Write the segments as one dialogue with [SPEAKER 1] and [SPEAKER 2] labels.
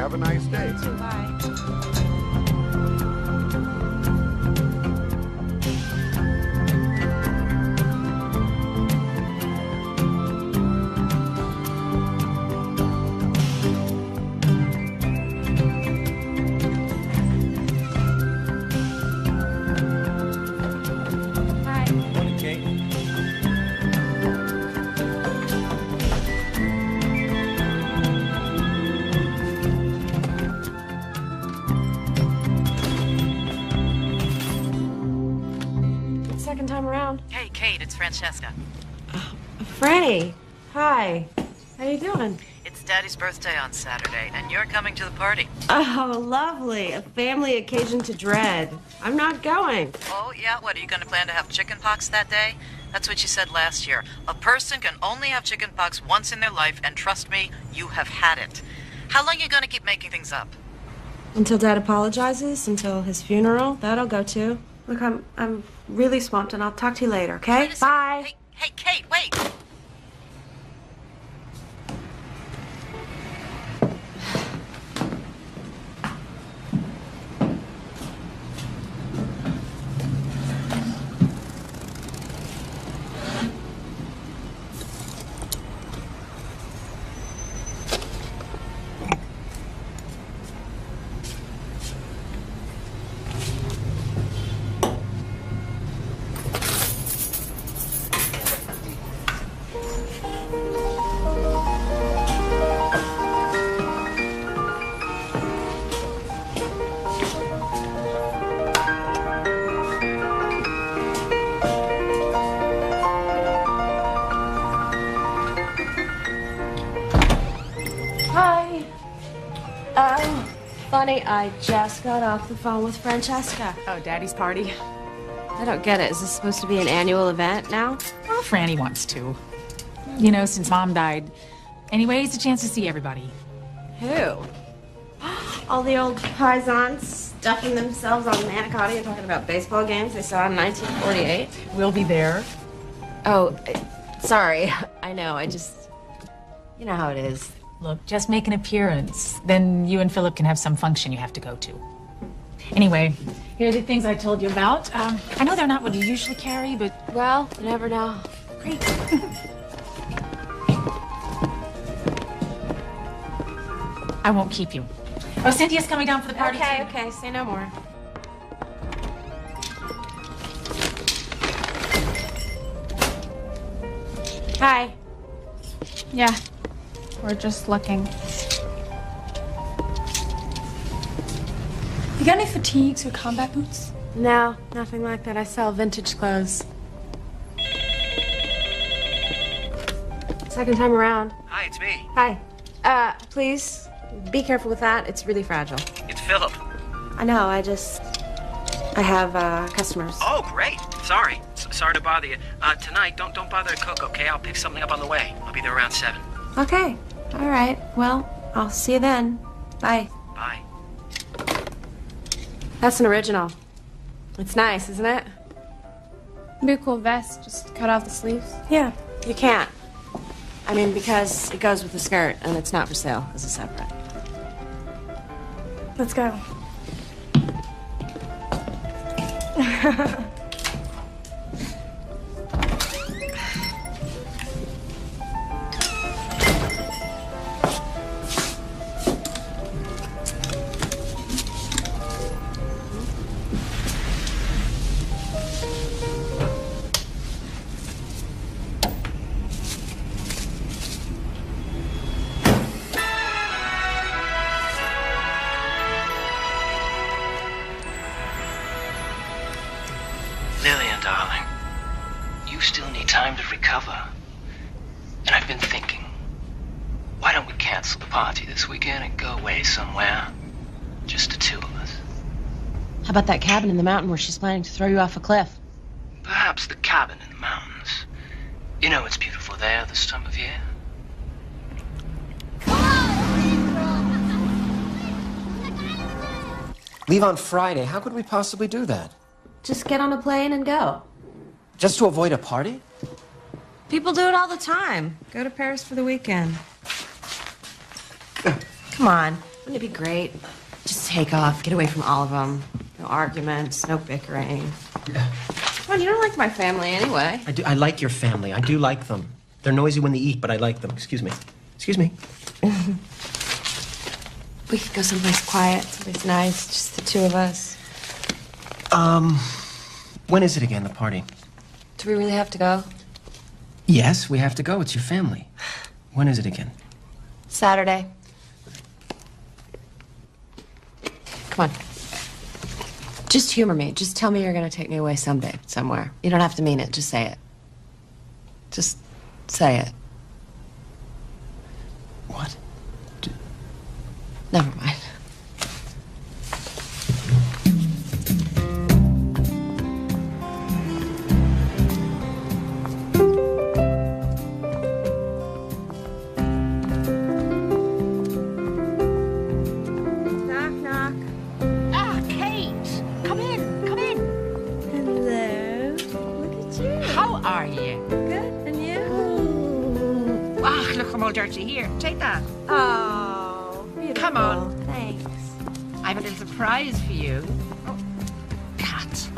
[SPEAKER 1] Have a nice day.
[SPEAKER 2] Bye.
[SPEAKER 3] Morning, Kate.
[SPEAKER 2] Second time around.
[SPEAKER 4] Hey, Kate, it's Francesca.
[SPEAKER 2] Franny, hi. How you doing?
[SPEAKER 4] It's Daddy's birthday on Saturday, and you're coming to the party.
[SPEAKER 2] Oh, lovely. A family occasion to dread. I'm not going.
[SPEAKER 4] Oh, yeah? What, are you going to plan to have chicken pox that day? That's what you said last year. A person can only have chicken pox once in their life, and trust me, you have had it. How long are you going to keep making things up?
[SPEAKER 2] Until Dad apologizes, until his funeral. That'll go too. Look, I'm really swamped, and I'll talk to you later, okay?
[SPEAKER 4] Wait a second.
[SPEAKER 2] Bye.
[SPEAKER 4] Hey, Kate, wait!
[SPEAKER 2] Hi. Funny, I just got off the phone with Francesca.
[SPEAKER 5] Oh, Daddy's party?
[SPEAKER 2] I don't get it. Is this supposed to be an annual event now?
[SPEAKER 5] Well, Franny wants to. You know, since Mom died. Anyway, it's a chance to see everybody.
[SPEAKER 2] Who? All the old paisans stuffing themselves on manicotti and talking about baseball games they saw in 1948.
[SPEAKER 5] We'll be there.
[SPEAKER 2] Oh, sorry. I know. You know how it is.
[SPEAKER 5] Look, just make an appearance. Then you and Philip can have some function you have to go to. Anyway, here are the things I told you about. I know they're not what you usually carry, but...
[SPEAKER 2] Well, you never know.
[SPEAKER 5] Great. I won't keep you. Oh, Cynthia's coming down for the party, too.
[SPEAKER 2] Okay. Say no more. Hi.
[SPEAKER 6] Yeah, we're just looking. You got any fatigues or combat boots?
[SPEAKER 2] No, nothing like that. I sell vintage clothes. Second time around.
[SPEAKER 3] Hi, it's me.
[SPEAKER 2] Hi. Please, be careful with that. It's really fragile.
[SPEAKER 3] It's Philip.
[SPEAKER 2] I know, I have, customers.
[SPEAKER 3] Oh, great. Sorry. Sorry to bother you. Tonight, don't bother to cook, okay? I'll pick something up on the way. I'll be there around 7.
[SPEAKER 2] Okay. All right. Well, I'll see you then. Bye.
[SPEAKER 3] Bye.
[SPEAKER 2] That's an original. It's nice, isn't it?
[SPEAKER 6] Be a cool vest, just cut off the sleeves.
[SPEAKER 2] Yeah. You can't. I mean, because it goes with the skirt, and it's not for sale as a separate.
[SPEAKER 6] Let's go.
[SPEAKER 3] Lillian, darling, you still need time to recover. And I've been thinking, why don't we cancel the party this weekend and go away somewhere? Just the two of us.
[SPEAKER 2] How about that cabin in the mountain where she's planning to throw you off a cliff?
[SPEAKER 3] Perhaps the cabin in the mountains. You know it's beautiful there this time of year.
[SPEAKER 7] Leave on Friday. How could we possibly do that?
[SPEAKER 2] Just get on a plane and go.
[SPEAKER 7] Just to avoid a party?
[SPEAKER 2] People do it all the time. Go to Paris for the weekend. Come on. Wouldn't it be great? Just take off, get away from all of them. No arguments, no bickering. Come on, you don't like my family anyway.
[SPEAKER 7] I do. I like your family. I do like them. They're noisy when they eat, but I like them. Excuse me. Excuse me.
[SPEAKER 2] We could go someplace quiet, someplace nice, just the two of us.
[SPEAKER 7] When is it again, the party?
[SPEAKER 2] Do we really have to go?
[SPEAKER 7] Yes, we have to go. It's your family. When is it again?
[SPEAKER 2] Saturday. Come on. Just humor me. Just tell me you're gonna take me away someday, somewhere. You don't have to mean it. Just say it. Just say it.
[SPEAKER 7] What?
[SPEAKER 2] Never mind. Knock, knock.
[SPEAKER 1] Ah, Kate! Come in, come in.
[SPEAKER 2] Hello. Look at you.
[SPEAKER 1] How are you?
[SPEAKER 2] Good. And you?
[SPEAKER 1] Ah, look, I'm all dirty. Here, take that.
[SPEAKER 2] Oh, beautiful.
[SPEAKER 1] Come on.
[SPEAKER 2] Thanks.
[SPEAKER 1] I have a little surprise for you. Oh, cat.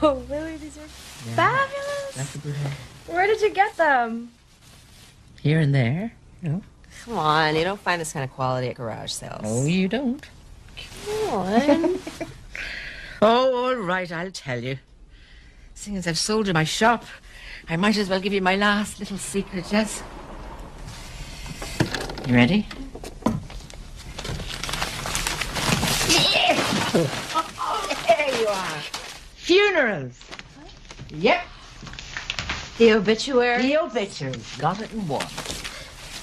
[SPEAKER 6] Oh, Lily, these are fabulous. Where did you get them?
[SPEAKER 1] Here and there. No.
[SPEAKER 2] Come on, you don't find this kind of quality at garage sales.
[SPEAKER 1] Oh, you don't.
[SPEAKER 2] Come on.
[SPEAKER 1] Oh, all right, I'll tell you. Seeing as I've sold you my shop, I might as well give you my last little secret, Jess. You ready? There you are. Funerals. Yep.
[SPEAKER 2] The obituary?
[SPEAKER 1] The obituary. Got it in one.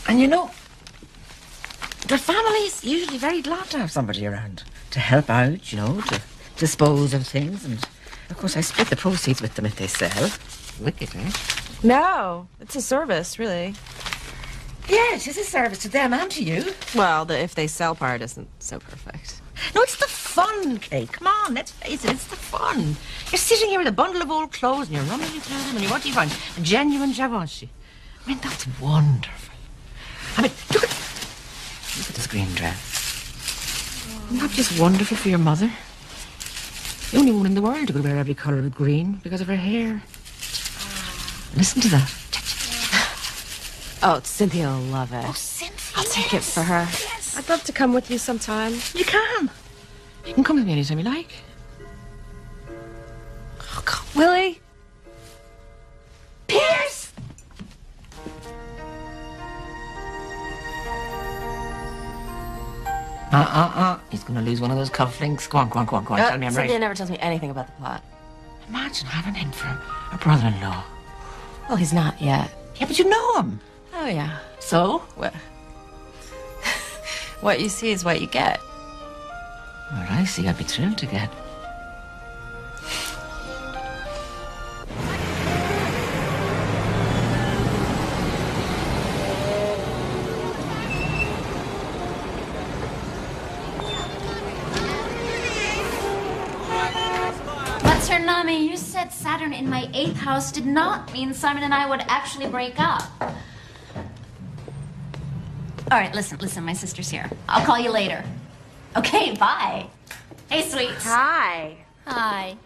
[SPEAKER 1] And you know, the family's usually very glad to have somebody around to help out, you know, to dispose of things. And, of course, I split the proceeds with them if they sell. Wicked, eh?
[SPEAKER 2] No, it's a service, really.
[SPEAKER 1] Yeah, it is a service to them and to you.
[SPEAKER 2] Well, the if they sell part isn't so perfect.
[SPEAKER 1] No, it's the fun, Kate. Come on, let's face it, it's the fun. You're sitting here with a bundle of old clothes and you're rummaging through them and what do you find? A genuine Givenchy. I mean, that's wonderful. I mean, look at this green dress. Isn't that just wonderful for your mother? The only one in the world who could wear every colour of green because of her hair. Listen to that.
[SPEAKER 2] Oh, Cynthia will love it.
[SPEAKER 1] Oh, Cynthia.
[SPEAKER 2] I'll take it for her.
[SPEAKER 1] Yes.
[SPEAKER 2] I'd love to come with you sometime.
[SPEAKER 1] You can. You can come with me anytime you like. Oh, God.
[SPEAKER 2] Willie?
[SPEAKER 1] Pierce! He's going to lose one of those cufflinks. Go on. Tell me I'm
[SPEAKER 2] Cynthia
[SPEAKER 1] right.
[SPEAKER 2] never tells me anything about the plot.
[SPEAKER 1] Imagine having him for a brother-in-law.
[SPEAKER 2] Well, he's not yet.
[SPEAKER 1] Yeah, but you know him.
[SPEAKER 2] Oh, yeah.
[SPEAKER 1] So?
[SPEAKER 2] What you see is what you get.
[SPEAKER 1] What I see, I'd be thrilled to get.
[SPEAKER 8] Sir Nami, you said Saturn in my 8th house did not mean Simon and I would actually break up. All right, listen, my sister's here. I'll call you later. Okay, bye. Hey, sweets.
[SPEAKER 2] Hi.
[SPEAKER 8] Hi.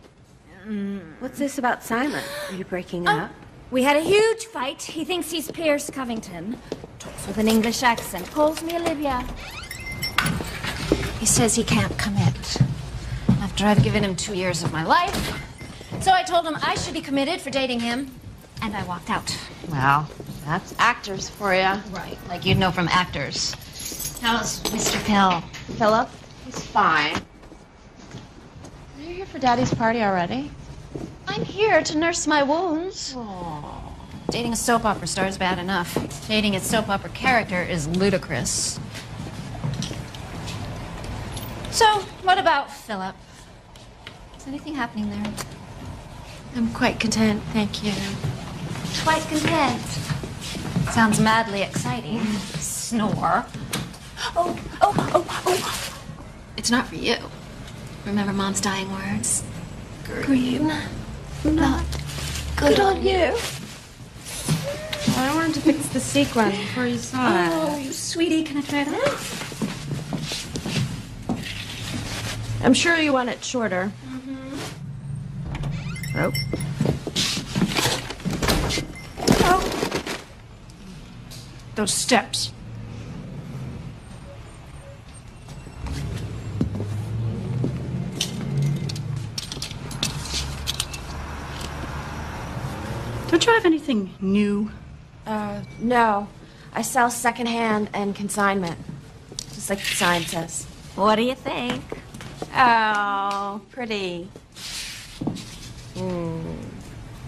[SPEAKER 2] What's this about Simon? Are you breaking up?
[SPEAKER 8] We had a huge fight. He thinks he's Pierce Covington. Talks with an English accent. Calls me Olivia. He says he can't commit. After I've given him 2 years of my life. So I told him I should be committed for dating him. And I walked out.
[SPEAKER 2] Well, that's actors for you.
[SPEAKER 8] Right, like you'd know from actors. How's Mr. Pill?
[SPEAKER 2] Philip? He's fine. Are you here for Daddy's party already?
[SPEAKER 8] I'm here to nurse my wounds. Dating a soap opera star is bad enough. Dating a soap opera character is ludicrous. So, what about Philip? Is anything happening there?
[SPEAKER 2] I'm quite content, thank you.
[SPEAKER 8] Quite content. Sounds madly exciting. Snore. Oh. It's not for you. Remember Mom's dying words? Green. Not good on you.
[SPEAKER 2] I wanted to fix the sequin before you saw it.
[SPEAKER 8] Oh, sweetie, can I try that?
[SPEAKER 6] I'm sure you want it shorter.
[SPEAKER 1] Oh.
[SPEAKER 6] Oh. Those steps.
[SPEAKER 9] Don't you have anything new?
[SPEAKER 6] No. I sell secondhand and consignment. Just like the sign says.
[SPEAKER 8] What do you think?
[SPEAKER 6] Oh, pretty.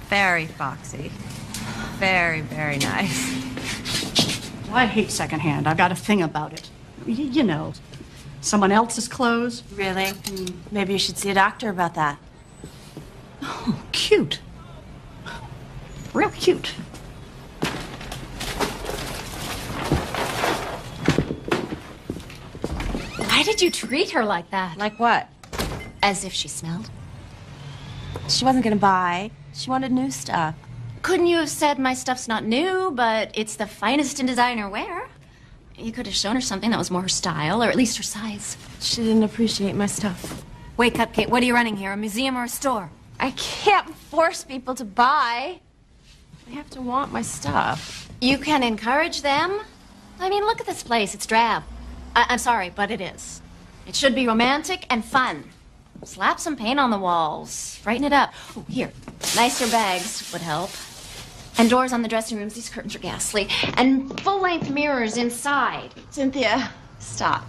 [SPEAKER 8] Very foxy. Very, very nice.
[SPEAKER 9] Well, I hate secondhand. I've got a thing about it. You know, someone else's clothes.
[SPEAKER 6] Really? Maybe you should see a doctor about that.
[SPEAKER 9] Oh, cute. Real cute.
[SPEAKER 8] Why did you treat her like that?
[SPEAKER 6] Like what?
[SPEAKER 8] As if she smelled.
[SPEAKER 6] She wasn't gonna buy. She wanted new stuff.
[SPEAKER 8] Couldn't you have said my stuff's not new, but it's the finest in designer wear? You could have shown her something that was more her style, or at least her size.
[SPEAKER 6] She didn't appreciate my stuff.
[SPEAKER 8] Wake up, Kate. What are you running here, a museum or a store?
[SPEAKER 6] I can't force people to buy. They have to want my stuff.
[SPEAKER 8] You can encourage them. I mean, look at this place. It's drab. I'm sorry, but it is. It should be romantic and fun. Slap some paint on the walls. Brighten it up. Oh, here. Nicer bags would help. And doors on the dressing rooms. These curtains are ghastly. And full-length mirrors inside.
[SPEAKER 6] Cynthia, stop.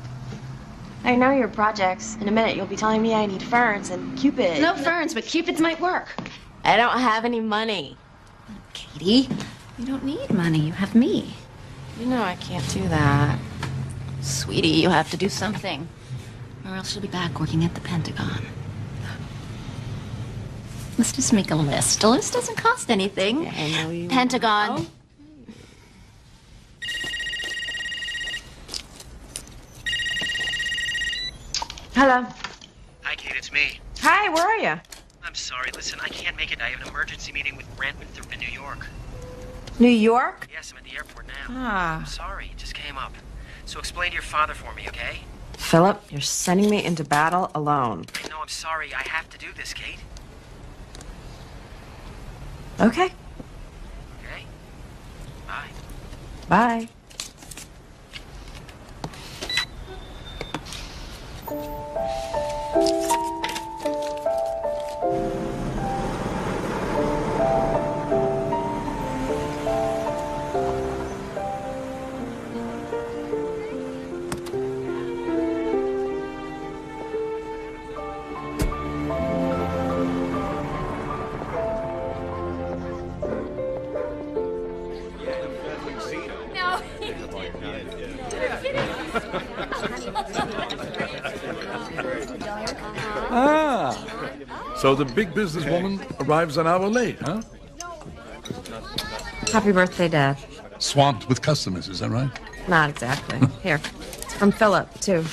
[SPEAKER 6] I know your projects. In a minute, you'll be telling me I need ferns and Cupid.
[SPEAKER 8] No ferns, but Cupids might work.
[SPEAKER 6] I don't have any money.
[SPEAKER 8] Katie, you don't need money. You have me.
[SPEAKER 6] You know I can't do that.
[SPEAKER 8] Sweetie, you have to do something. Or else you'll be back working at the Pentagon. Let's just make a list. A list doesn't cost anything.
[SPEAKER 6] Yeah, I know you.
[SPEAKER 8] Pentagon.
[SPEAKER 6] Hello.
[SPEAKER 3] Hi, Kate, it's me.
[SPEAKER 6] Hi, where are you?
[SPEAKER 3] I'm sorry, listen, I can't make it. I have an emergency meeting with Brent in New York.
[SPEAKER 6] New York?
[SPEAKER 3] Yes, I'm at the airport now.
[SPEAKER 6] Ah.
[SPEAKER 3] I'm sorry, it just came up. So explain to your father for me, okay?
[SPEAKER 6] Philip, you're sending me into battle alone.
[SPEAKER 3] No, I'm sorry. I have to do this, Kate.
[SPEAKER 6] Okay.
[SPEAKER 3] Okay? Bye.
[SPEAKER 6] Bye.
[SPEAKER 10] So the big businesswoman arrives an hour late, huh?
[SPEAKER 6] Happy birthday, Dad.
[SPEAKER 10] Swamped with customers, is that right?
[SPEAKER 6] Not exactly. Here. It's from Philip, too.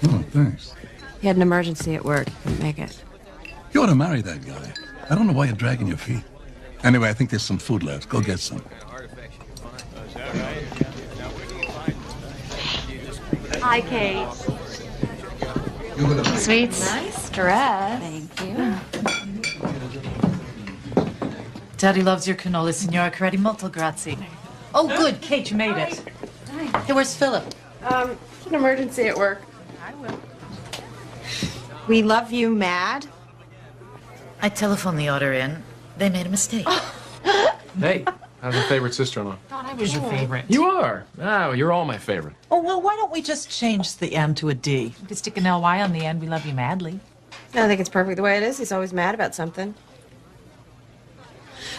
[SPEAKER 10] Oh, thanks.
[SPEAKER 6] He had an emergency at work. Couldn't make it.
[SPEAKER 10] You ought to marry that guy. I don't know why you're dragging your feet. Anyway, I think there's some food left. Go get some.
[SPEAKER 6] Hi, Kate.
[SPEAKER 2] Sweets.
[SPEAKER 6] Nice dress.
[SPEAKER 8] Thank you.
[SPEAKER 4] Daddy loves your cannoli, Signora Coretti. Molto grazie. Oh, good. Kate, you made it. Hey, where's Philip?
[SPEAKER 6] An emergency at work. I will. We love you, Mad.
[SPEAKER 4] I telephoned the order in. They made a mistake.
[SPEAKER 11] Hey, how's your favorite sister-in-law?
[SPEAKER 4] Thought I was your favorite.
[SPEAKER 11] You are. Oh, you're all my favorite.
[SPEAKER 4] Oh, well, why don't we just change the M to a D? We could stick an L-Y on the end. We love you madly.
[SPEAKER 6] I think it's perfect the way it is. He's always mad about something.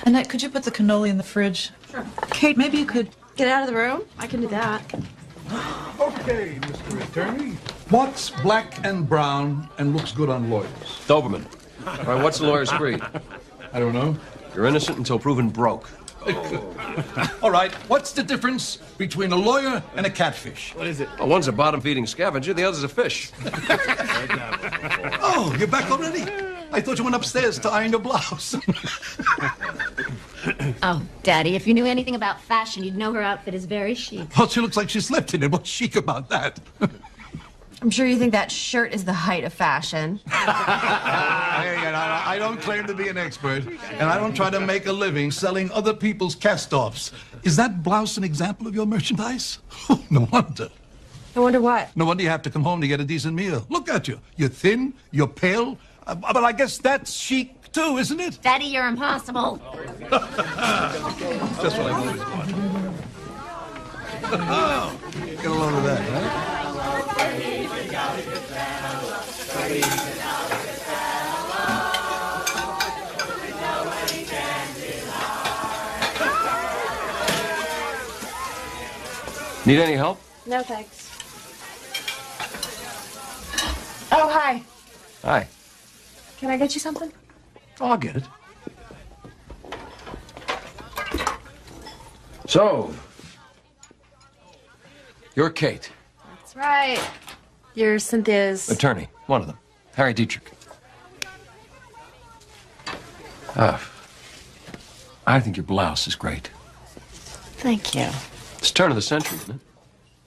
[SPEAKER 4] Annette, could you put the cannoli in the fridge? Sure. Kate, maybe you could...
[SPEAKER 6] Get out of the room. I can do that.
[SPEAKER 10] Okay, Mr. Attorney. What's black and brown and looks good on lawyers?
[SPEAKER 11] Doberman. All right, what's the lawyer's creed?
[SPEAKER 10] I don't know.
[SPEAKER 11] You're innocent until proven broke.
[SPEAKER 10] All right, what's the difference between a lawyer and a catfish?
[SPEAKER 11] What is it? Well, one's a bottom-feeding scavenger, the other's a fish.
[SPEAKER 10] Oh, you're back already? I thought you went upstairs to iron your blouse.
[SPEAKER 8] Oh, Daddy, if you knew anything about fashion, you'd know her outfit is very chic.
[SPEAKER 10] Well, she looks like she slept in it. What's chic about that?
[SPEAKER 2] I'm sure you think that shirt is the height of fashion.
[SPEAKER 10] I don't claim to be an expert, and I don't try to make a living selling other people's cast-offs. Is that blouse an example of your merchandise? No wonder.
[SPEAKER 2] I wonder what?
[SPEAKER 10] No wonder you have to come home to get a decent meal. Look at you. You're thin, you're pale, but I guess that's chic too, isn't it?
[SPEAKER 8] Daddy, you're impossible.
[SPEAKER 10] Just what I've always wanted. Oh, get a load of that, huh?
[SPEAKER 11] Need any help?
[SPEAKER 2] No, thanks. Oh, hi.
[SPEAKER 11] Hi.
[SPEAKER 2] Can I get you something?
[SPEAKER 11] Oh, I'll get it. So, you're Kate.
[SPEAKER 2] That's right. You're Cynthia's...
[SPEAKER 11] Attorney, one of them. Harry Dietrich. I think your blouse is great.
[SPEAKER 2] Thank you.
[SPEAKER 11] It's turn of the century, isn't it?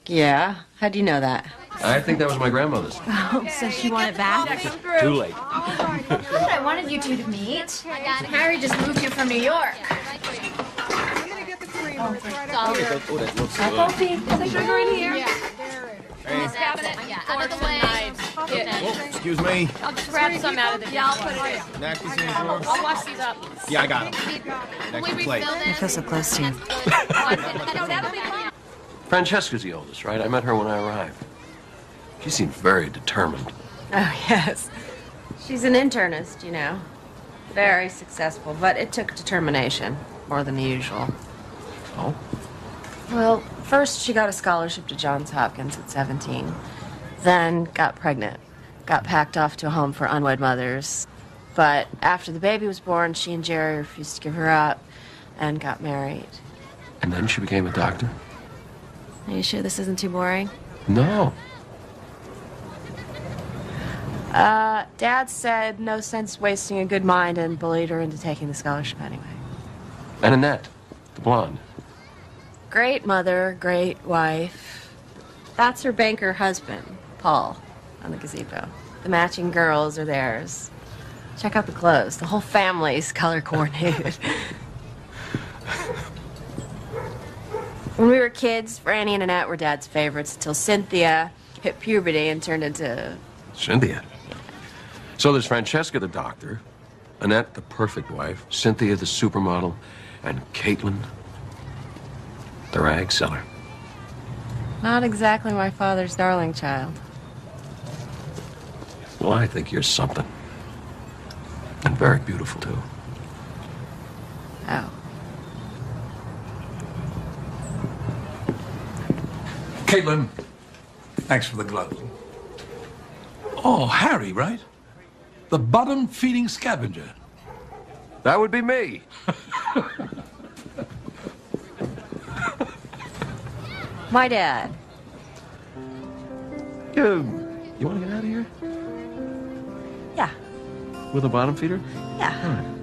[SPEAKER 2] Yeah? How do you know that?
[SPEAKER 11] I think that was my grandmother's.
[SPEAKER 2] Oh, so she wanted back?
[SPEAKER 11] Too late.
[SPEAKER 8] Good, I wanted you two to meet. Harry just moved here from New York.
[SPEAKER 12] This cabinet, out of the way.
[SPEAKER 13] Excuse me.
[SPEAKER 12] I'll just grab some out of the
[SPEAKER 13] Yeah, I'll put it in. Napkins in the drawer?
[SPEAKER 12] I'll wash these up.
[SPEAKER 13] Yeah, I got them. Next plate.
[SPEAKER 2] I feel so close to you.
[SPEAKER 11] Francesca's the oldest, right? I met her when I arrived. She seemed very determined.
[SPEAKER 2] Oh, yes. She's an internist, you know. Very successful, but it took determination, more than the usual.
[SPEAKER 11] Oh?
[SPEAKER 2] Well, first she got a scholarship to Johns Hopkins at 17. Then got pregnant. Got packed off to a home for unwed mothers. But after the baby was born, she and Jerry refused to give her up and got married.
[SPEAKER 11] And then she became a doctor?
[SPEAKER 2] Are you sure this isn't too boring?
[SPEAKER 11] No.
[SPEAKER 2] Dad said no sense wasting a good mind and bullied her into taking the scholarship anyway.
[SPEAKER 11] And Annette, the blonde.
[SPEAKER 2] Great mother, great wife. That's her banker husband, Paul, on the gazebo. The matching girls are theirs. Check out the clothes. The whole family's color coordinated. When we were kids, Franny and Annette were Dad's favorites until Cynthia hit puberty and turned into...
[SPEAKER 11] Cynthia? So there's Francesca, the doctor, Annette, the perfect wife, Cynthia, the supermodel, and Caitlin, the rag seller.
[SPEAKER 2] Not exactly my father's darling child.
[SPEAKER 11] Well, I think you're something. And very beautiful, too.
[SPEAKER 2] Oh.
[SPEAKER 10] Caitlin, thanks for the glove. Oh, Harry, right? The bottom-feeding scavenger.
[SPEAKER 11] That would be me.
[SPEAKER 2] My dad.
[SPEAKER 11] You want to get out of here?
[SPEAKER 2] Yeah.
[SPEAKER 11] With a bottom feeder?
[SPEAKER 2] Yeah.
[SPEAKER 11] All right.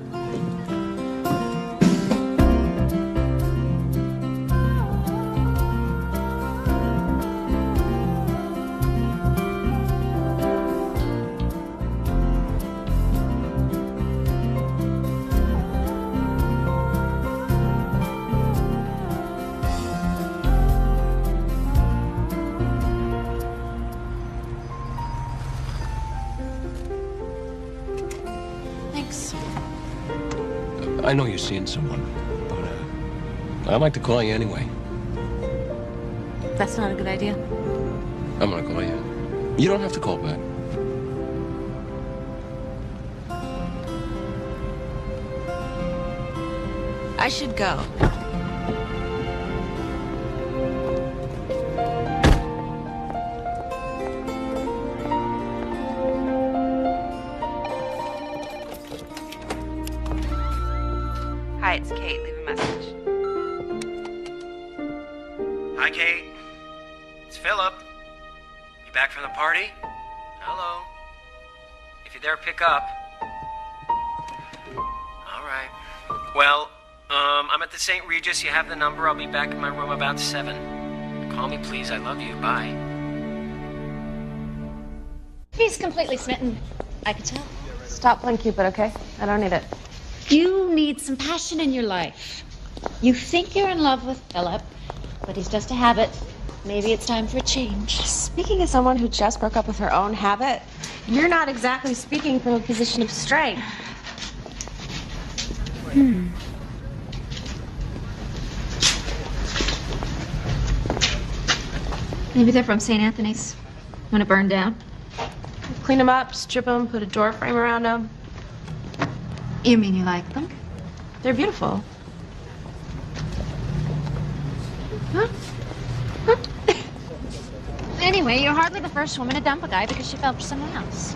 [SPEAKER 11] I know you're seeing someone, but I'd like to call you anyway.
[SPEAKER 2] That's not a good idea.
[SPEAKER 11] I'm gonna call you. You don't have to call back.
[SPEAKER 2] I should go. Hi, it's Kate. Leave a message.
[SPEAKER 14] Hi, Kate. It's Philip. You back from the party? Hello. If you're there, pick up. All right. Well, I'm at the St. Regis. You have the number. I'll be back in my room about 7. Call me, please. I love you. Bye.
[SPEAKER 8] He's completely smitten. I could tell.
[SPEAKER 2] Stop playing Cupid, okay? I don't need it.
[SPEAKER 8] You need some passion in your life. You think you're in love with Philip, but he's just a habit. Maybe it's time for a change.
[SPEAKER 2] Speaking as someone who just broke up with her own habit, you're not exactly speaking from a position of strength.
[SPEAKER 8] Maybe they're from St. Anthony's when it burned down.
[SPEAKER 2] Clean them up, strip them, put a door frame around them.
[SPEAKER 8] You mean you like them?
[SPEAKER 2] They're beautiful.
[SPEAKER 8] Anyway, you're hardly the first woman to dump a guy because she fell for someone else.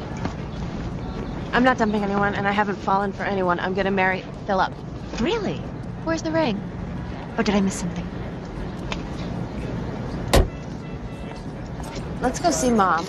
[SPEAKER 2] I'm not dumping anyone, and I haven't fallen for anyone. I'm gonna marry Philip.
[SPEAKER 8] Really? Where's the ring? Or did I miss something?
[SPEAKER 2] Let's go see Mom.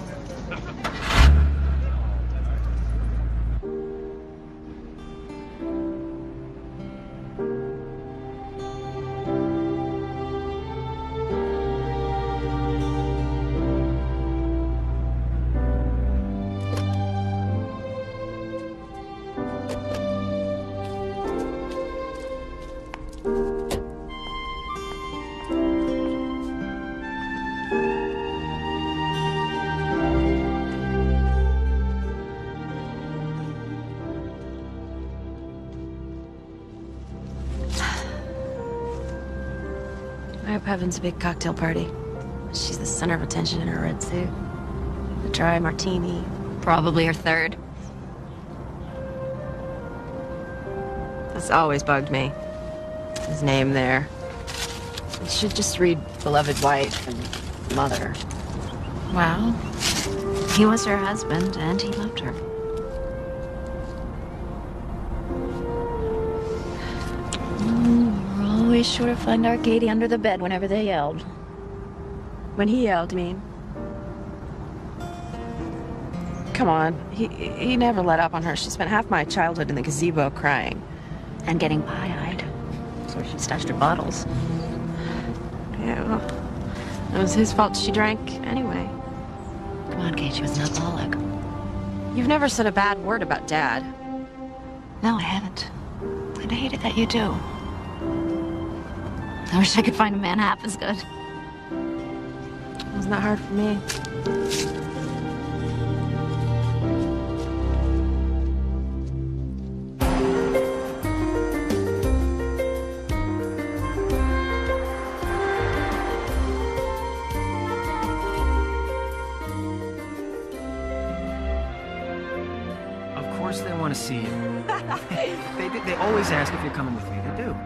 [SPEAKER 2] I hope Heaven's a big cocktail party. She's the center of attention in her red suit. A dry martini.
[SPEAKER 8] Probably her third.
[SPEAKER 2] That's always bugged me. His name there. It should just read beloved wife and mother.
[SPEAKER 8] Well, he was her husband and he loved her. We're always sure to find our Katie under the bed whenever they yelled.
[SPEAKER 2] When he yelled, you mean? Come on, he never let up on her. She spent half my childhood in the gazebo crying.
[SPEAKER 8] And getting pie-eyed. That's where she stashed her bottles.
[SPEAKER 2] Yeah, well, it was his fault she drank anyway.
[SPEAKER 8] Come on, Kate, she was an alcoholic.
[SPEAKER 2] You've never said a bad word about Dad.
[SPEAKER 8] No, I haven't. And I hate it that you do. I wish I could find a man half as good.
[SPEAKER 2] It wasn't that hard for me.
[SPEAKER 14] Of course they want to see you. They always ask if you're coming with me. They do.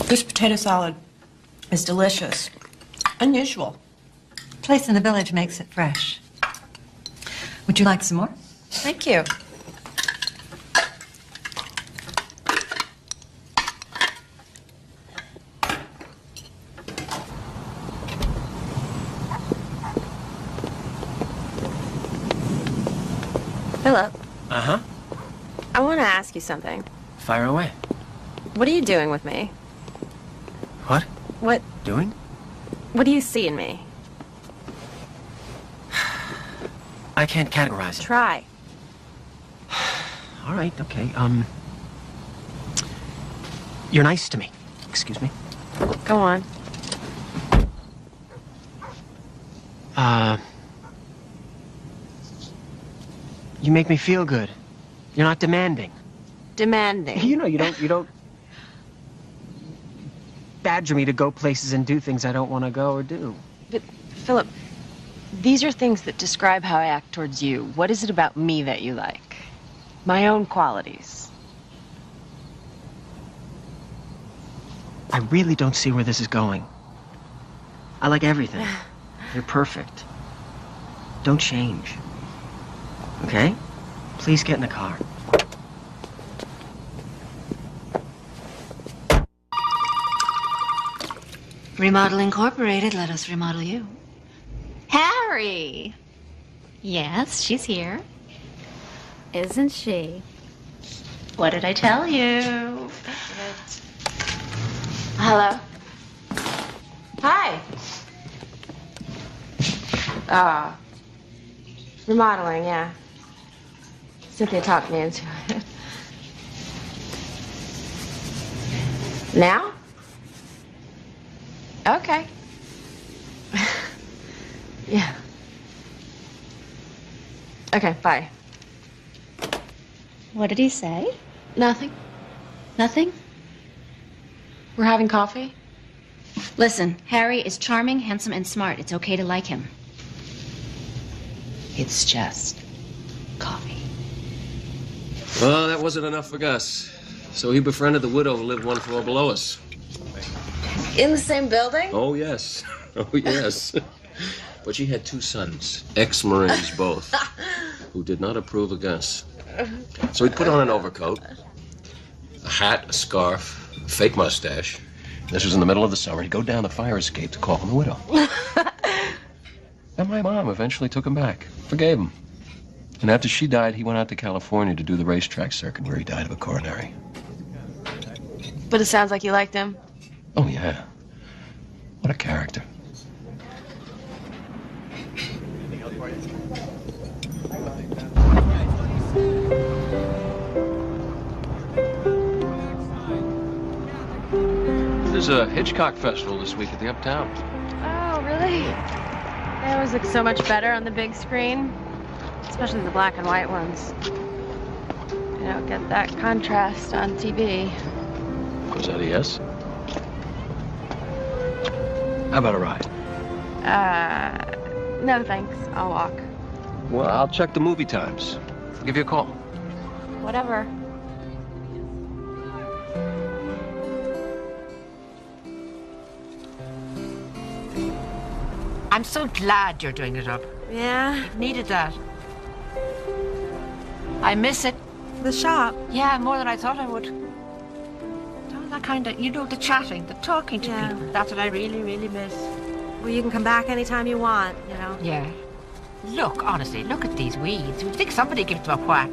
[SPEAKER 1] This potato salad is delicious. Unusual. Place in the village makes it fresh. Would you like some more?
[SPEAKER 2] Thank you. Philip,
[SPEAKER 14] Uh-huh.
[SPEAKER 2] I want to ask you something.
[SPEAKER 14] Fire away.
[SPEAKER 2] What are you doing with me?
[SPEAKER 14] What?
[SPEAKER 2] What
[SPEAKER 14] Doing?
[SPEAKER 2] do you see in me?
[SPEAKER 14] I can't categorize it.
[SPEAKER 2] Try.
[SPEAKER 7] All right, okay. You're nice to me. Excuse me.
[SPEAKER 2] Go on.
[SPEAKER 7] You make me feel good. You're not demanding.
[SPEAKER 2] Demanding.
[SPEAKER 7] You know, you don't badger me to go places and do things I don't want to go or do.
[SPEAKER 2] But, Philip, these are things that describe how I act towards you. What is it about me that you like? My own qualities.
[SPEAKER 7] I really don't see where this is going. I like everything. You're perfect. Don't change. Okay? Please get in the car.
[SPEAKER 8] Remodel Incorporated, let us remodel you. Harry! Yes, she's here.
[SPEAKER 6] Isn't she?
[SPEAKER 8] What did I tell you?
[SPEAKER 2] Hello? Hi. Remodeling, yeah. Cynthia talked me into it. Now? Okay. Yeah. Okay, bye.
[SPEAKER 8] What did he say?
[SPEAKER 2] Nothing.
[SPEAKER 8] Nothing?
[SPEAKER 2] We're having coffee?
[SPEAKER 8] Listen, Harry is charming, handsome, and smart. It's okay to like him. It's just coffee.
[SPEAKER 11] Well, that wasn't enough for Gus. So he befriended the widow who lived one floor below us.
[SPEAKER 2] In the same building?
[SPEAKER 11] Oh, yes. Oh, yes. But she had two sons, ex-Marines both, who did not approve of Gus. So he'd put on an overcoat, a hat, a scarf, a fake mustache. This was in the middle of the summer. He'd go down the fire escape to call on the widow. And my mom eventually took him back, forgave him. And after she died, he went out to California to do the racetrack circuit, where he died of a coronary.
[SPEAKER 2] But it sounds like you liked him.
[SPEAKER 11] Oh, yeah. What a character. There's a Hitchcock festival this week at the Uptown.
[SPEAKER 2] Oh, really? They always look so much better on the big screen, especially the black and white ones. You don't get that contrast on TV.
[SPEAKER 11] Was that a yes? How about a ride?
[SPEAKER 2] No thanks. I'll walk.
[SPEAKER 11] Well, I'll check the movie times. I'll give you a call.
[SPEAKER 2] Whatever.
[SPEAKER 1] I'm so glad you're doing it up.
[SPEAKER 2] Yeah?
[SPEAKER 1] Needed that. I miss it.
[SPEAKER 6] The shop?
[SPEAKER 1] Yeah, more than I thought I would. That kind of, you know, the chatting, the talking to people. That's what I really, really miss.
[SPEAKER 6] Well, you can come back anytime you want, you know.
[SPEAKER 1] Yeah. Look, honestly, look at these weeds. You'd think somebody gave them a whack.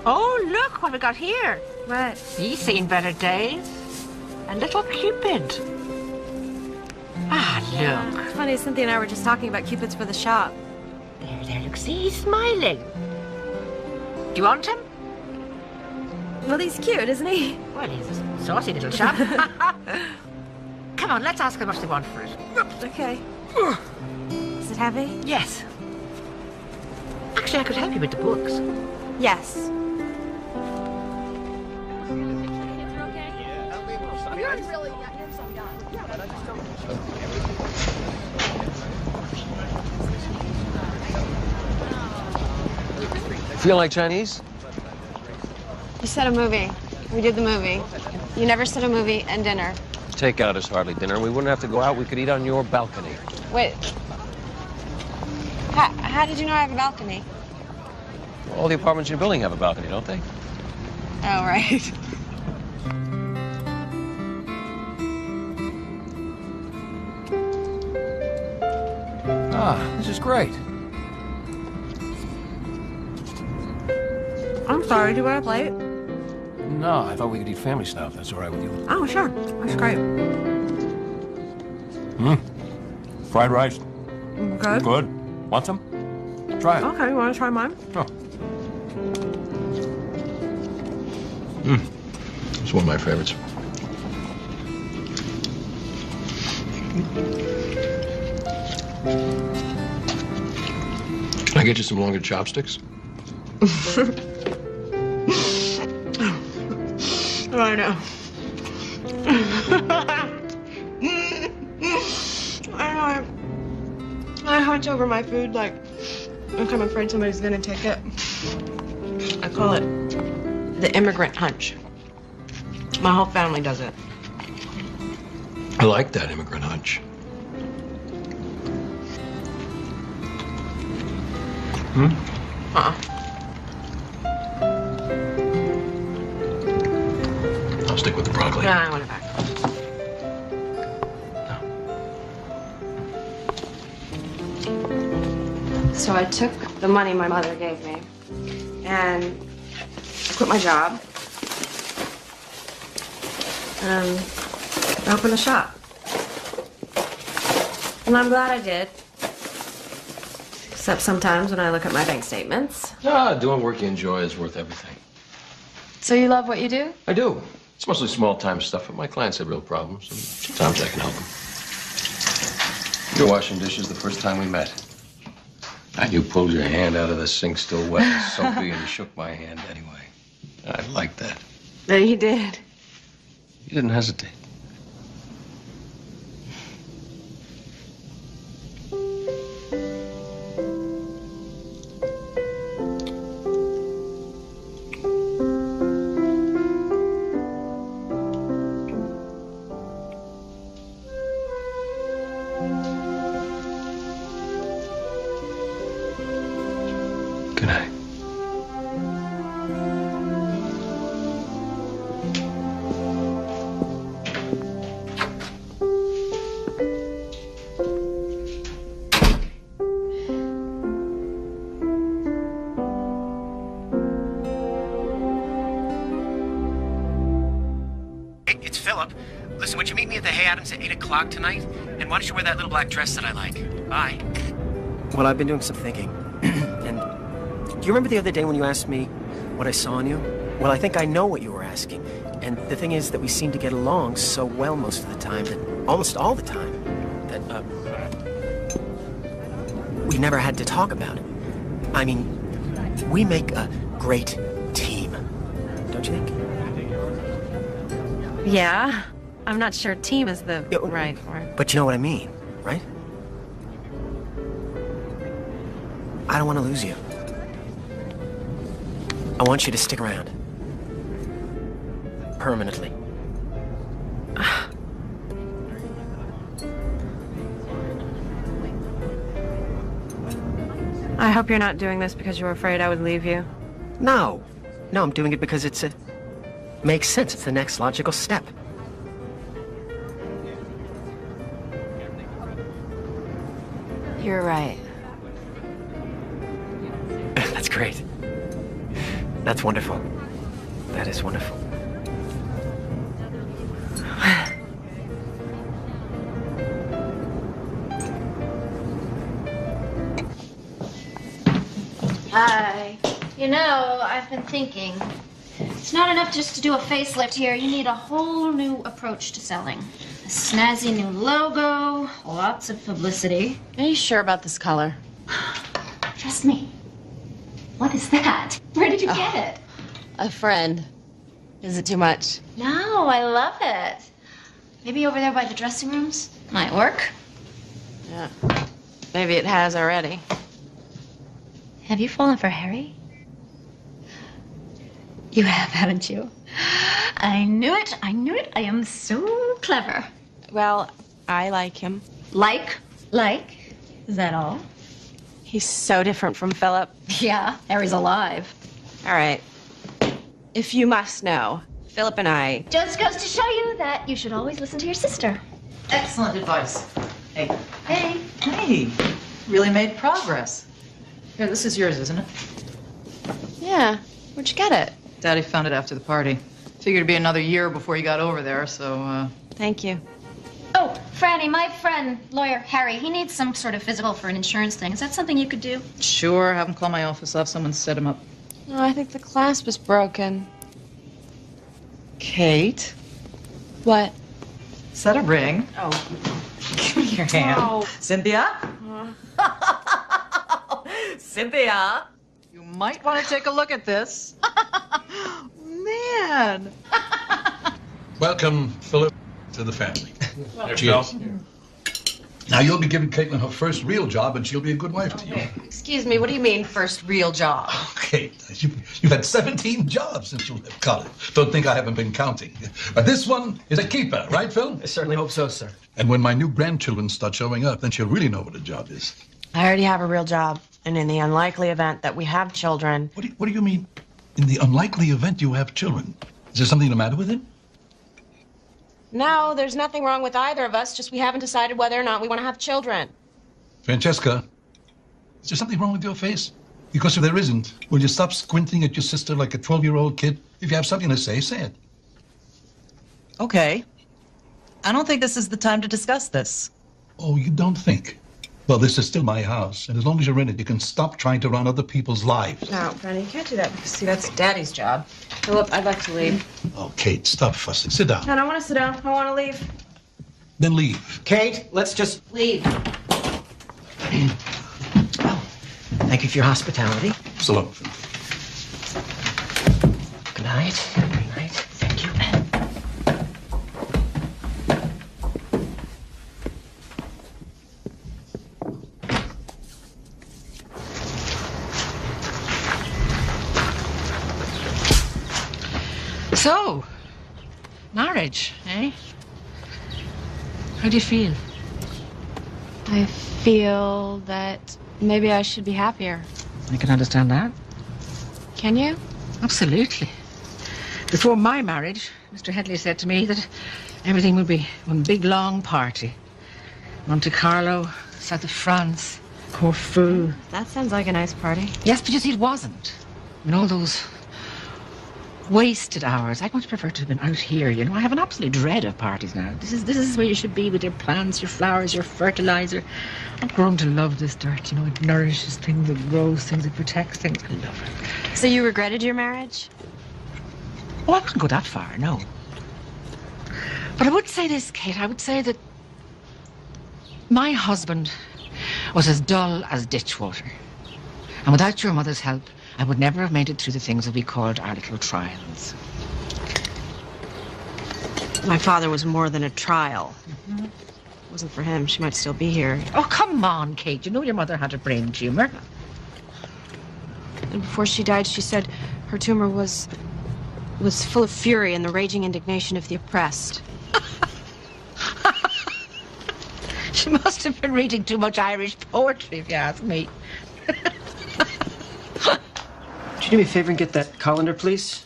[SPEAKER 1] Oh, look what we got here.
[SPEAKER 6] What?
[SPEAKER 1] He's seen better days. A little Cupid. Ah, look.
[SPEAKER 6] It's funny, Cynthia and I were just talking about Cupids for the shop.
[SPEAKER 1] There, look, see, he's smiling. Do you want him?
[SPEAKER 6] Well, he's cute, isn't he?
[SPEAKER 1] Well, he's a saucy little chap. Come on, let's ask them what they want for it.
[SPEAKER 6] Okay. Is it heavy?
[SPEAKER 1] Yes. Actually, I could help you with the books.
[SPEAKER 6] Yes.
[SPEAKER 11] Feel like Chinese?
[SPEAKER 2] You said a movie. We did the movie. You never said a movie and dinner.
[SPEAKER 11] Takeout is hardly dinner. We wouldn't have to go out. We could eat on your balcony.
[SPEAKER 2] Wait. How did you know I have a balcony?
[SPEAKER 11] All the apartments in your building have a balcony, don't they?
[SPEAKER 2] Oh, right.
[SPEAKER 11] Ah, this is great.
[SPEAKER 6] I'm sorry, do you want a plate?
[SPEAKER 11] No, I thought we could eat family stuff. That's all right with you.
[SPEAKER 6] Oh, sure. That's great.
[SPEAKER 11] Fried rice.
[SPEAKER 6] Good?
[SPEAKER 11] Good. Want some? Try it.
[SPEAKER 6] Okay, you want to try mine?
[SPEAKER 11] Oh. It's one of my favorites. Can I get you some longer chopsticks?
[SPEAKER 2] I know. I hunch over my food like I'm afraid somebody's gonna take it. I call it the immigrant hunch. My whole family does it.
[SPEAKER 11] I like that immigrant hunch. I'll stick with the broccoli.
[SPEAKER 2] No, I want it back. So I took the money my mother gave me and quit my job and opened a shop. And I'm glad I did. Except sometimes when I look at my bank statements.
[SPEAKER 11] Doing work you enjoy is worth everything.
[SPEAKER 2] So you love what you do?
[SPEAKER 11] I do. It's mostly small-time stuff, but my clients have real problems, and sometimes I can help them. You were washing dishes the first time we met. And you pulled your hand out of the sink still wet and soapy, and you shook my hand anyway. I liked that.
[SPEAKER 2] No, you did.
[SPEAKER 11] You didn't hesitate. Good night.
[SPEAKER 14] Hey, it's Philip. Listen, would you meet me at the Hay Adams at 8 o'clock tonight? And why don't you wear that little black dress that I like? Bye.
[SPEAKER 7] Well, I've been doing some thinking. And do you remember the other day when you asked me what I saw in you? Well, I think I know what you were asking. And the thing is that we seem to get along so well most of the time, that almost all the time, that, we never had to talk about it. I mean, we make a great team, don't you think?
[SPEAKER 2] Yeah. I'm not sure team is the right word.
[SPEAKER 7] But you know what I mean, right? I don't want to lose you. I want you to stick around. Permanently.
[SPEAKER 2] I hope you're not doing this because you were afraid I would leave you.
[SPEAKER 7] No. No, I'm doing it because makes sense. It's the next logical step.
[SPEAKER 2] You're right.
[SPEAKER 7] That's great. That's wonderful. That is wonderful.
[SPEAKER 8] Hi. You know, I've been thinking. It's not enough just to do a facelift here. You need a whole new approach to selling. A snazzy new logo, lots of publicity.
[SPEAKER 2] Are you sure about this color?
[SPEAKER 8] Trust me. What is that? Where did you get it?
[SPEAKER 2] A friend. Is it too much?
[SPEAKER 8] No, I love it. Maybe over there by the dressing rooms? Might work.
[SPEAKER 2] Yeah. Maybe it has already.
[SPEAKER 8] Have you fallen for Harry? You have, haven't you? I knew it. I knew it. I am so clever.
[SPEAKER 2] Well, I like him.
[SPEAKER 8] Like? Is that all?
[SPEAKER 2] He's so different from Philip.
[SPEAKER 8] Yeah, Harry's alive.
[SPEAKER 2] All right. If you must know, Philip and I...
[SPEAKER 8] Just goes to show you that you should always listen to your sister.
[SPEAKER 4] Excellent advice. Hey.
[SPEAKER 8] Hey.
[SPEAKER 4] Hey. Really made progress. Here, this is yours, isn't it?
[SPEAKER 2] Yeah. Where'd you get it?
[SPEAKER 4] Daddy found it after the party. Figured it'd be another year before you got over there, so,
[SPEAKER 2] Thank you.
[SPEAKER 8] Oh, Franny, my friend, lawyer Harry, he needs some sort of physical for an insurance thing. Is that something you could do?
[SPEAKER 4] Sure, have him call my office. I'll have someone set him up.
[SPEAKER 2] No, I think the clasp was broken.
[SPEAKER 4] Kate?
[SPEAKER 2] What?
[SPEAKER 4] Is that a ring?
[SPEAKER 2] Oh.
[SPEAKER 4] Give me your hand.
[SPEAKER 2] Oh.
[SPEAKER 4] Cynthia? Cynthia? You might want to take a look at this. Man.
[SPEAKER 10] Welcome, Philip, to the family.
[SPEAKER 13] There,
[SPEAKER 10] Cheers. Now, you'll be giving Caitlin her first real job, and she'll be a good wife to you.
[SPEAKER 2] Excuse me, what do you mean, first real job?
[SPEAKER 10] Okay, you've had 17 jobs since you left college. Don't think I haven't been counting. But this one is a keeper, right, Phil?
[SPEAKER 7] I certainly hope so, sir.
[SPEAKER 10] And when my new grandchildren start showing up, then she'll really know what a job is.
[SPEAKER 6] I already have a real job, and in the unlikely event that we have children...
[SPEAKER 10] What do you mean, in the unlikely event you have children? Is there something the matter with him?
[SPEAKER 6] No, there's nothing wrong with either of us, just we haven't decided whether or not we want to have children.
[SPEAKER 10] Francesca, is there something wrong with your face? Because if there isn't, will you stop squinting at your sister like a 12-year-old kid? If you have something to say it.
[SPEAKER 4] Okay. I don't think this is the time to discuss this.
[SPEAKER 10] Oh, you don't think? Well, this is still my house, and as long as you're in it, you can stop trying to run other people's lives.
[SPEAKER 6] No, Brennan, you can't do that because, see, that's Daddy's job. Philip, I'd like to leave.
[SPEAKER 10] Oh, Kate, stop fussing. Sit down.
[SPEAKER 6] I don't want to sit down. I want to leave.
[SPEAKER 10] Then leave.
[SPEAKER 7] Kate, let's just...
[SPEAKER 6] Leave.
[SPEAKER 7] Thank you for your hospitality.
[SPEAKER 10] So long.
[SPEAKER 7] Good night. Good night. Thank you.
[SPEAKER 1] So, marriage, eh? How do you feel?
[SPEAKER 6] I feel that maybe I should be happier.
[SPEAKER 1] I can understand that.
[SPEAKER 6] Can you?
[SPEAKER 1] Absolutely. Before my marriage, Mr. Headley said to me that everything would be one big long party. Monte Carlo, south of France, Corfu.
[SPEAKER 6] That sounds like a nice party.
[SPEAKER 1] Yes, but you see, it wasn't. I mean, all those wasted hours. I'd much prefer to have been out here, you know. I have an absolute dread of parties now. This is where you should be with your plants, your flowers, your fertilizer. I've grown to love this dirt, you know. It nourishes things, it grows things, it protects things. I love it.
[SPEAKER 6] So you regretted your marriage?
[SPEAKER 1] Well, I wouldn't go that far, no. But I would say this, Kate. I would say that my husband was as dull as ditch water. And without your mother's help, I would never have made it through the things that we called our little trials.
[SPEAKER 6] My father was more than a trial. If it wasn't for him, she might still be here.
[SPEAKER 1] Oh, come on, Kate. You know your mother had a brain tumor.
[SPEAKER 6] And before she died, she said her tumor was full of fury and the raging indignation of the oppressed.
[SPEAKER 1] She must have been reading too much Irish poetry, if you ask me.
[SPEAKER 7] Could you do me a favor and get that colander, please?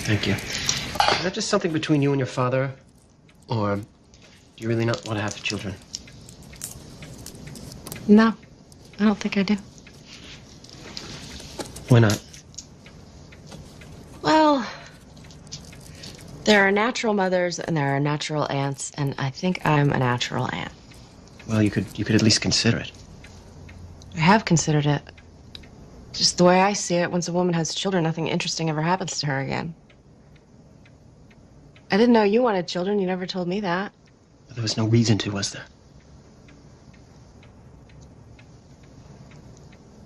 [SPEAKER 7] Thank you. Is that just something between you and your father? Or do you really not want to have children?
[SPEAKER 6] No, I don't think I do.
[SPEAKER 7] Why not?
[SPEAKER 6] Well, there are natural mothers and there are natural aunts, and I think I'm a natural aunt.
[SPEAKER 7] Well, you could at least consider it.
[SPEAKER 6] I have considered it. Just the way I see it, once a woman has children, nothing interesting ever happens to her again. I didn't know you wanted children. You never told me that.
[SPEAKER 7] There was no reason to, was there?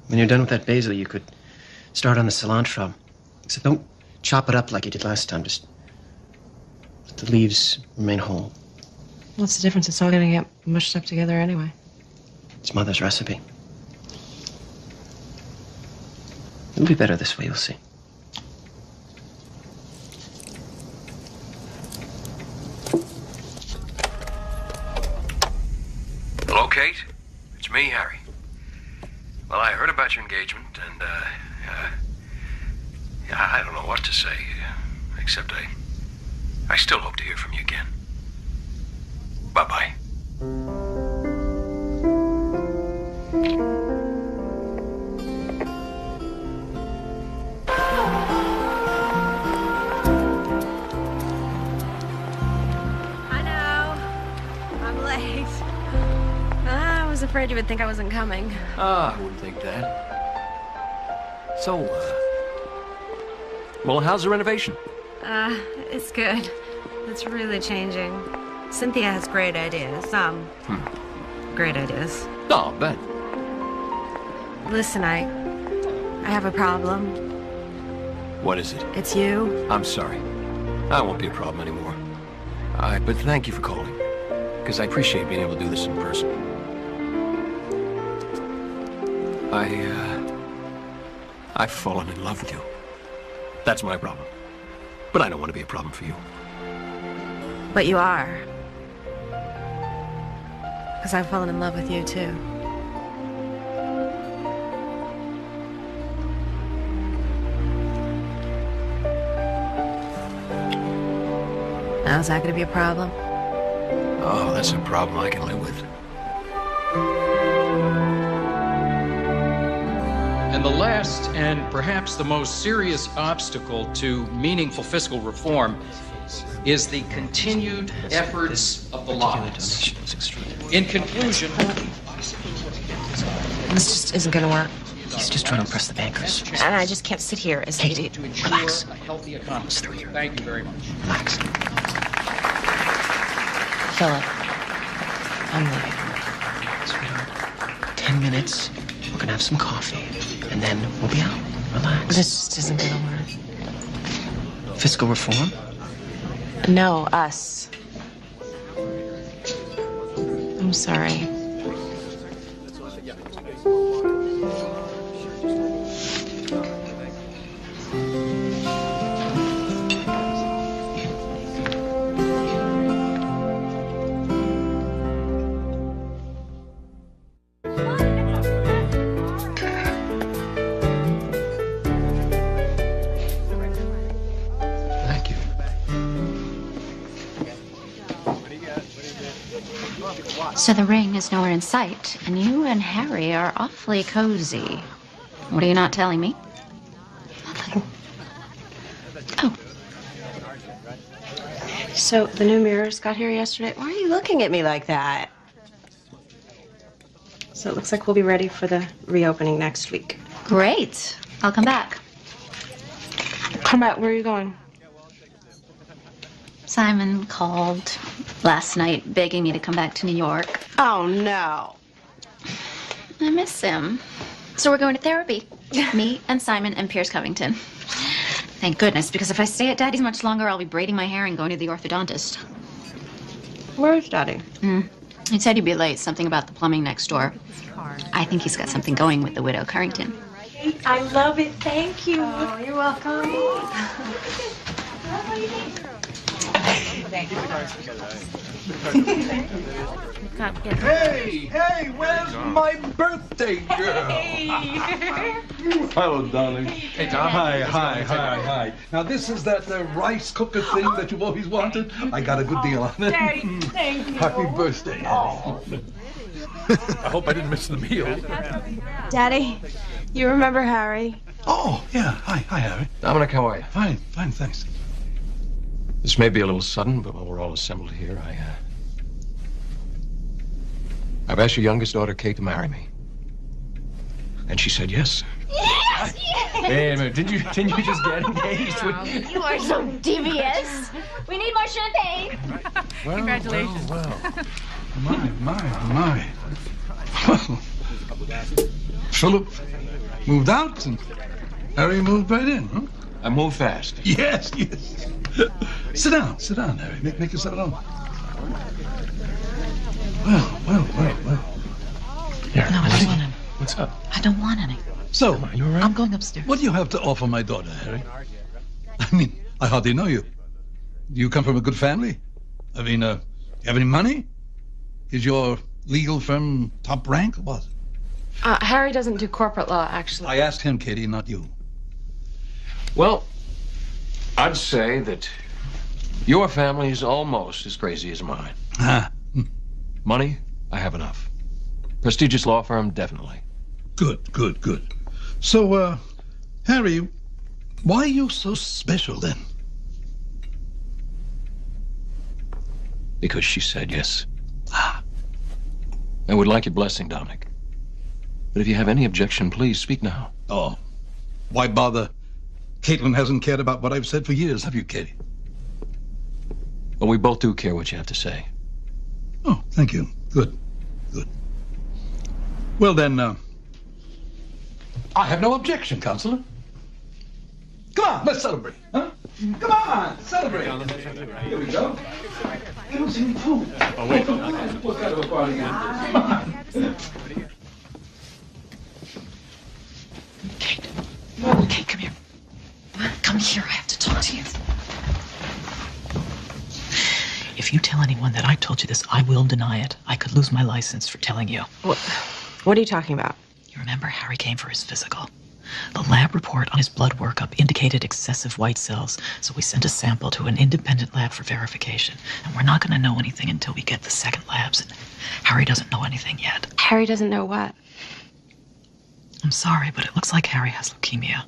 [SPEAKER 7] When you're done with that basil, you could start on the cilantro. Except don't chop it up like you did last time. Just let the leaves remain whole.
[SPEAKER 6] What's the difference? It's all gonna get mushed up together anyway.
[SPEAKER 7] It's Mother's recipe. It'll be better this way, you'll see.
[SPEAKER 15] Hello, Kate. It's me, Harry. Well, I heard about your engagement, and, I don't know what to say, except I still hope to hear from you again. Bye-bye.
[SPEAKER 6] I know. I'm late. I was afraid you would think I wasn't coming.
[SPEAKER 11] Ah, I wouldn't think that. So, well, how's the renovation?
[SPEAKER 6] It's good. It's really changing. Cynthia has great ideas. Great ideas.
[SPEAKER 11] Oh, bet.
[SPEAKER 6] Listen, I have a problem.
[SPEAKER 11] What is it?
[SPEAKER 6] It's you.
[SPEAKER 11] I'm sorry. I won't be a problem anymore.
[SPEAKER 15] All right, but thank you for calling. Because I appreciate being able to do this in person. I've fallen in love with you. That's my problem. But I don't want to be a problem for you.
[SPEAKER 2] But you are. Because I've fallen in love with you, too. Now, is that going to be a problem?
[SPEAKER 15] Oh, that's a problem I can live with.
[SPEAKER 16] And the last and perhaps the most serious obstacle to meaningful fiscal reform is the continued efforts of the lobbies. In conclusion,
[SPEAKER 1] This just isn't going to work. He's just trying to impress the bankers. And I just can't sit here as
[SPEAKER 16] Kate,
[SPEAKER 1] Katie.
[SPEAKER 16] to ensure
[SPEAKER 1] Relax.
[SPEAKER 16] a healthy economy. Thank you very much.
[SPEAKER 1] Relax. Philip, I'm leaving. Sweetheart, 10 minutes. We're going to have some coffee. And then we'll be out. Relax. This just isn't going to work. Fiscal reform?
[SPEAKER 2] No, us. I'm sorry.
[SPEAKER 15] Thank you.
[SPEAKER 8] So the ring is nowhere in sight, and you and Harry are awfully cozy. What are you not telling me?
[SPEAKER 6] So the new mirrors got here yesterday. Why are you looking at me like that? So it looks like we'll be ready for the reopening next week.
[SPEAKER 8] Great. I'll come back.
[SPEAKER 6] Come back. Where are you going?
[SPEAKER 8] Simon called last night begging me to come back to New York.
[SPEAKER 6] Oh, no.
[SPEAKER 8] I miss him. So we're going to therapy. Me and Simon and Pierce Covington. Thank goodness, because if I stay at Daddy's much longer, I'll be braiding my hair and going to the orthodontist.
[SPEAKER 6] Where's Daddy?
[SPEAKER 8] He said he'd be late. Something about the plumbing next door. I think he's got something going with the widow Carrington.
[SPEAKER 6] I love it. Thank you. Oh, you're welcome.
[SPEAKER 10] Hey, where's my birthday girl? Hello, darling. Hey,
[SPEAKER 15] Tom.
[SPEAKER 10] Hi. Now, this is that rice cooker thing that you've always wanted. I got a good deal on it.
[SPEAKER 6] Daddy, thank you.
[SPEAKER 10] Happy birthday. I hope I didn't miss the meal.
[SPEAKER 6] Daddy, you remember Harry?
[SPEAKER 10] Oh, yeah. Hi, Harry.
[SPEAKER 15] Dominic, how are you?
[SPEAKER 10] Fine, thanks.
[SPEAKER 15] This may be a little sudden, but while we're all assembled here, I've asked your youngest daughter, Kate, to marry me. And she said yes.
[SPEAKER 8] Yes!
[SPEAKER 15] Wait a minute, didn't you just get engaged?
[SPEAKER 8] You are so devious. We need more champagne.
[SPEAKER 10] Well,
[SPEAKER 5] Congratulations.
[SPEAKER 10] Well. My. Philip moved out and Harry moved right in, huh?
[SPEAKER 15] I moved fast.
[SPEAKER 10] Yes. Sit down, Harry. Make yourself at home. Well.
[SPEAKER 15] Here,
[SPEAKER 1] No, I don't want any.
[SPEAKER 15] what's up?
[SPEAKER 1] I don't want any.
[SPEAKER 10] So,
[SPEAKER 15] You all right?
[SPEAKER 1] I'm going upstairs.
[SPEAKER 10] what do you have to offer my daughter, Harry? I mean, I hardly know you. Do you come from a good family? I mean, you have any money? Is your legal firm top rank or what?
[SPEAKER 2] Harry doesn't do corporate law, actually.
[SPEAKER 10] I asked him, Katie, not you.
[SPEAKER 15] Well, I'd say that your family is almost as crazy as mine. Money, I have enough. Prestigious law firm, definitely.
[SPEAKER 10] Good. So, Harry, why are you so special then?
[SPEAKER 15] Because she said yes. I would like your blessing, Dominic. But if you have any objection, please speak now.
[SPEAKER 10] Oh, why bother? Caitlin hasn't cared about what I've said for years, have you, Katie?
[SPEAKER 15] Well, we both do care what you have to say.
[SPEAKER 10] Oh, thank you. Good. Well, then, I have no objection, Counselor. Come on, let's celebrate, huh? Come on, celebrate. Here we go. Give us some food.
[SPEAKER 13] Oh, wait.
[SPEAKER 10] What kind of a party is this? Come on.
[SPEAKER 5] Kate, come here. Come here, I have to talk to you. If you tell anyone that I told you this, I will deny it. I could lose my license for telling you.
[SPEAKER 2] What are you talking about?
[SPEAKER 5] You remember Harry came for his physical? The lab report on his blood workup indicated excessive white cells, so we sent a sample to an independent lab for verification. And we're not going to know anything until we get the second labs. And Harry doesn't know anything yet.
[SPEAKER 2] Harry doesn't know what?
[SPEAKER 5] I'm sorry, but it looks like Harry has leukemia.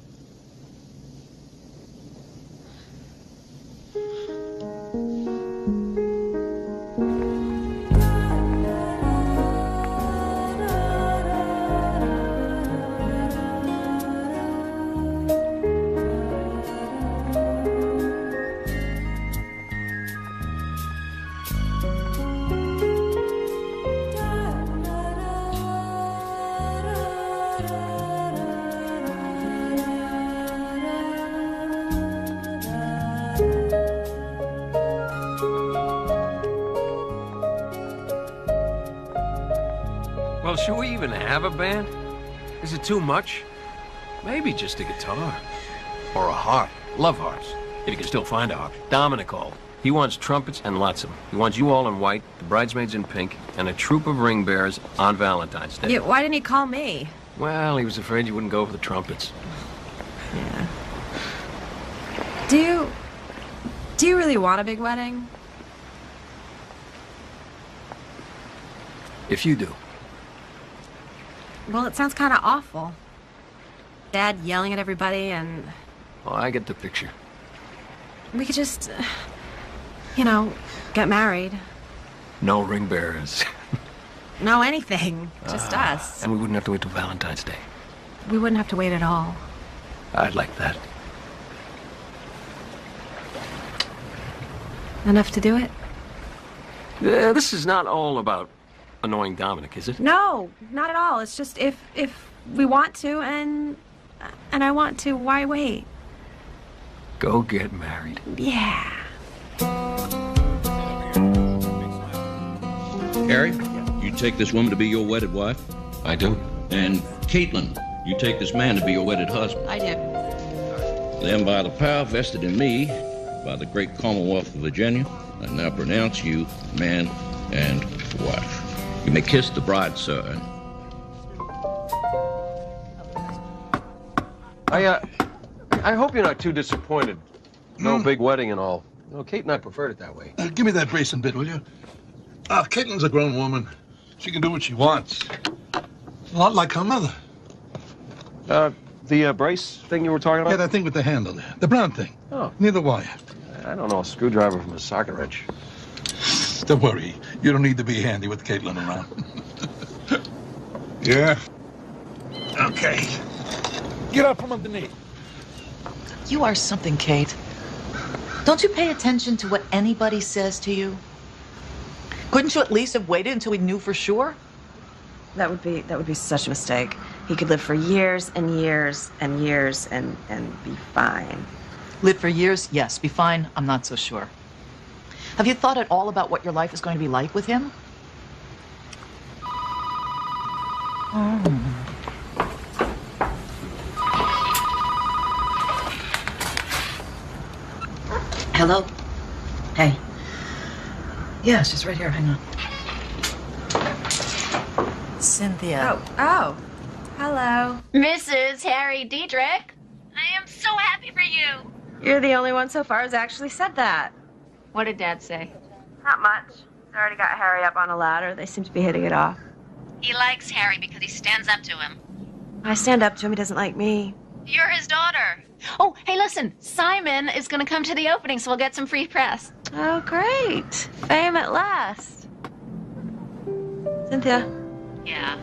[SPEAKER 11] Well, should we even have a band? Is it too much? Maybe just a guitar. Or a harp. Love harps. If you can still find a harp. Dominic called. He wants trumpets and lots of them. He wants you all in white, the bridesmaids in pink, and a troop of ring bearers on Valentine's Day.
[SPEAKER 2] Yeah, why didn't he call me?
[SPEAKER 11] Well, he was afraid you wouldn't go for the trumpets.
[SPEAKER 2] Yeah. Do you really want a big wedding?
[SPEAKER 11] If you do.
[SPEAKER 2] Well, it sounds kind of awful. Dad yelling at everybody, and
[SPEAKER 11] Oh, I get the picture.
[SPEAKER 2] we could just, get married.
[SPEAKER 11] No ring bearers.
[SPEAKER 2] No anything. Just us.
[SPEAKER 11] And we wouldn't have to wait till Valentine's Day.
[SPEAKER 2] We wouldn't have to wait at all.
[SPEAKER 11] I'd like that.
[SPEAKER 2] Enough to do it?
[SPEAKER 11] This is not all about annoying Dominic, is it?
[SPEAKER 2] No, not at all. It's just if we want to and I want to, why wait?
[SPEAKER 11] Go get married.
[SPEAKER 2] Yeah.
[SPEAKER 17] Harry, you take this woman to be your wedded wife?
[SPEAKER 11] I do.
[SPEAKER 17] And Caitlin, you take this man to be your wedded husband?
[SPEAKER 12] I do.
[SPEAKER 17] Then by the power vested in me, by the great Commonwealth of Virginia, I now pronounce you man and wife. You may kiss the bride, sir.
[SPEAKER 11] I hope you're not too disappointed. No big wedding and all. Kate and I preferred it that way.
[SPEAKER 10] Give me that bracelet bit, will you? Caitlin's a grown woman. She can do what she wants. A lot like her mother.
[SPEAKER 11] The brace thing you were talking about?
[SPEAKER 10] Yeah, that thing with the handle there. The brown thing.
[SPEAKER 11] Oh.
[SPEAKER 10] Near the wire.
[SPEAKER 11] I don't know, a screwdriver from a socket wrench.
[SPEAKER 10] Don't worry. You don't need to be handy with Caitlin around. Yeah? Okay. Get up from underneath.
[SPEAKER 18] You are something, Kate. Don't you pay attention to what anybody says to you? Couldn't you at least have waited until we knew for sure?
[SPEAKER 2] That would be such a mistake. He could live for years and years and years and be fine.
[SPEAKER 18] Live for years? Yes. Be fine? I'm not so sure. Have you thought at all about what your life is going to be like with him? Hello? Hey. Yeah, she's right here. Hang on. Cynthia.
[SPEAKER 2] Oh. Hello.
[SPEAKER 6] Mrs. Harry Diedrich. I am so happy for you.
[SPEAKER 2] You're the only one so far who's actually said that.
[SPEAKER 6] What did Dad say?
[SPEAKER 2] Not much. He's already got Harry up on a ladder. They seem to be hitting it off.
[SPEAKER 6] He likes Harry because he stands up to him.
[SPEAKER 2] I stand up to him. He doesn't like me.
[SPEAKER 6] You're his daughter. Oh, hey, listen. Simon is going to come to the opening, so we'll get some free press.
[SPEAKER 2] Oh, great. Fame at last. Cynthia,
[SPEAKER 6] Yeah,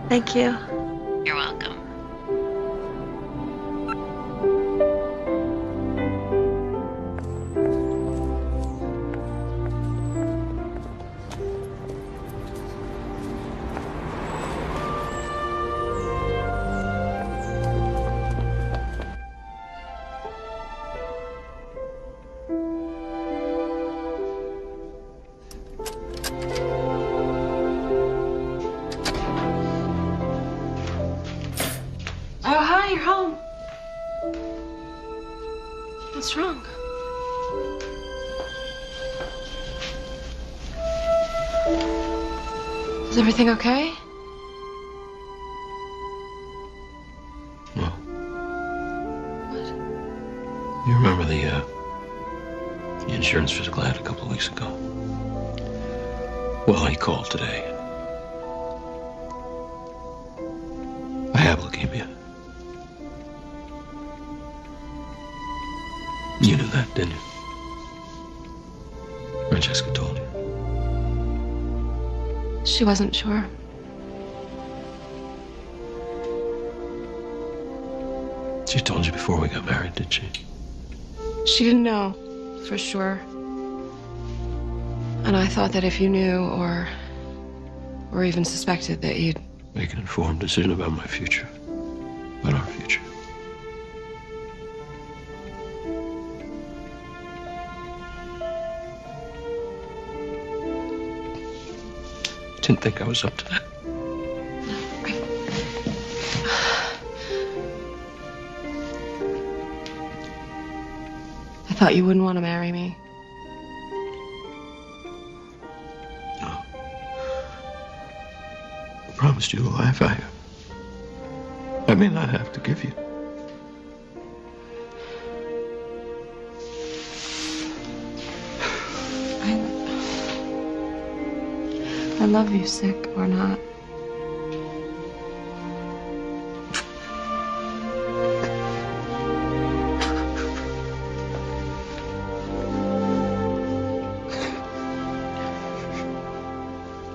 [SPEAKER 2] thank you.
[SPEAKER 6] you're welcome.
[SPEAKER 2] Is everything okay?
[SPEAKER 11] No. You remember the insurance physical I had a couple of weeks ago? Well, he called today. I have leukemia. You knew that, didn't you? Francesca told you.
[SPEAKER 2] She wasn't sure.
[SPEAKER 11] She told you before we got married, did she?
[SPEAKER 2] She didn't know for sure. And I thought that if you knew or even suspected that you'd
[SPEAKER 11] Make an informed decision about my future. About our future. Didn't think I was up to that.
[SPEAKER 2] I thought you wouldn't want to marry me.
[SPEAKER 11] I promised you a life I may not have to give you.
[SPEAKER 2] I love you, sick or not.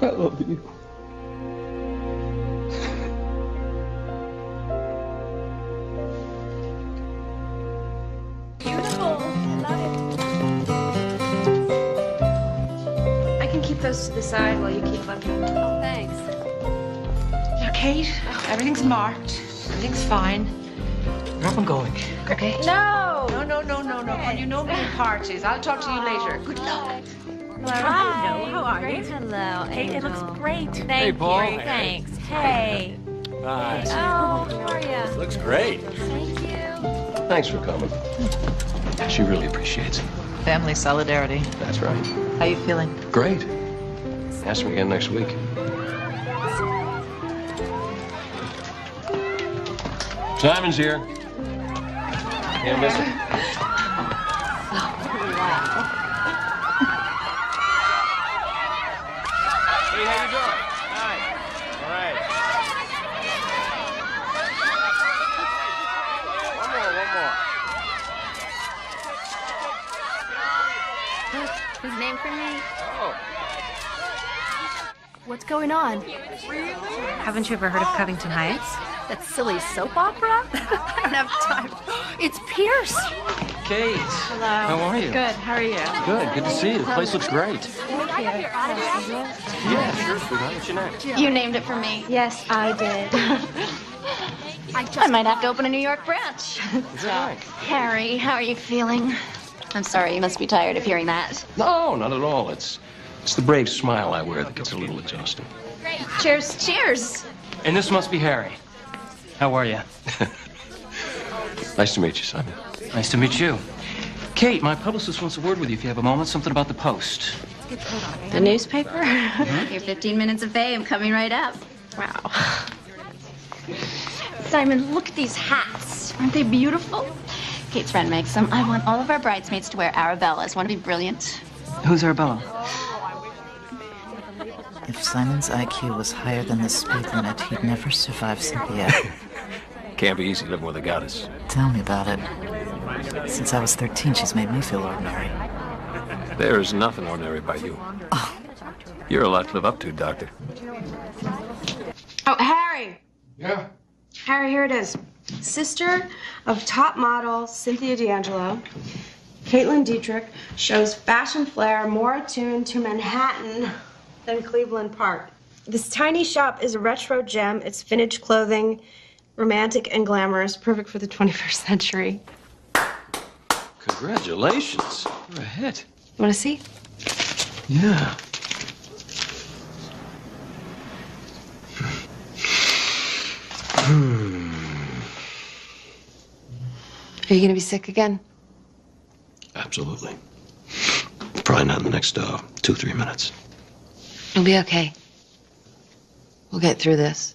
[SPEAKER 11] I love you.
[SPEAKER 6] Beautiful. I love it. I can keep those to the side while you keep looking. Oh, thanks.
[SPEAKER 1] Now, Kate, everything's marked. Everything's fine. We're up and going. Okay?
[SPEAKER 6] No!
[SPEAKER 1] No. When you know me in parties, I'll talk to you later. Good luck.
[SPEAKER 12] Hi.
[SPEAKER 1] How are you?
[SPEAKER 12] Hello,
[SPEAKER 1] Hey, it looks
[SPEAKER 12] great. Thank
[SPEAKER 13] Hey, Paul.
[SPEAKER 12] you. Thanks. Hey.
[SPEAKER 13] Nice.
[SPEAKER 12] Oh, how are you?
[SPEAKER 13] Looks great.
[SPEAKER 12] Thank you.
[SPEAKER 11] Thanks for coming. She really appreciates it.
[SPEAKER 18] Family solidarity.
[SPEAKER 11] That's right.
[SPEAKER 18] How you feeling?
[SPEAKER 11] Great. Ask me again next week. Simon's here. Can't miss it.
[SPEAKER 13] Hey, how you doing? Hi. All right. One more.
[SPEAKER 6] His name for me?
[SPEAKER 13] Oh.
[SPEAKER 6] What's going on?
[SPEAKER 1] Haven't you ever heard of Covington Heights?
[SPEAKER 6] That silly soap opera? I don't have time. It's Pierce.
[SPEAKER 16] Kate.
[SPEAKER 6] Hello.
[SPEAKER 16] How are you?
[SPEAKER 6] Good. How are you?
[SPEAKER 16] Good to see you. The place looks great.
[SPEAKER 6] Thank you.
[SPEAKER 11] Yeah, sure, sweetheart. What's your name?
[SPEAKER 8] You named it for me.
[SPEAKER 6] Yes, I did.
[SPEAKER 8] I might have to open a New York branch.
[SPEAKER 11] Is that right?
[SPEAKER 8] Harry, how are you feeling? I'm sorry, you must be tired of hearing that.
[SPEAKER 11] No, not at all. It's the brave smile I wear that gets a little exhausting.
[SPEAKER 8] Cheers, cheers.
[SPEAKER 16] And this must be Harry. How are you?
[SPEAKER 11] Nice to meet you, Simon.
[SPEAKER 16] Nice to meet you. Kate, my publicist wants a word with you if you have a moment. Something about the Post.
[SPEAKER 8] The newspaper? Your 15 minutes of fame coming right up. Wow. Simon, look at these hats. Aren't they beautiful? Kate's friend makes them. I want all of our bridesmaids to wear Arabella's. Want to be brilliant?
[SPEAKER 16] Who's Arabella?
[SPEAKER 18] If Simon's IQ was higher than the speed limit, he'd never survive Cynthia.
[SPEAKER 11] Can't be easy living with a goddess.
[SPEAKER 18] Tell me about it. Since I was 13, she's made me feel ordinary.
[SPEAKER 11] There is nothing ordinary about you.
[SPEAKER 18] Oh.
[SPEAKER 11] You're a lot to live up to, Doctor.
[SPEAKER 6] Oh, Harry.
[SPEAKER 11] Yeah?
[SPEAKER 6] Harry, here it is. Sister of top model Cynthia D'Angelo, Caitlin Dietrich shows fashion flair more attuned to Manhattan than Cleveland Park. This tiny shop is a retro gem. It's vintage clothing, romantic and glamorous, perfect for the 21st century.
[SPEAKER 11] Congratulations. You're a hit.
[SPEAKER 6] You want to see?
[SPEAKER 11] Yeah.
[SPEAKER 2] Are you going to be sick again?
[SPEAKER 11] I absolutely. Probably not in the next 2-3 minutes.
[SPEAKER 2] It'll be okay. We'll get through this.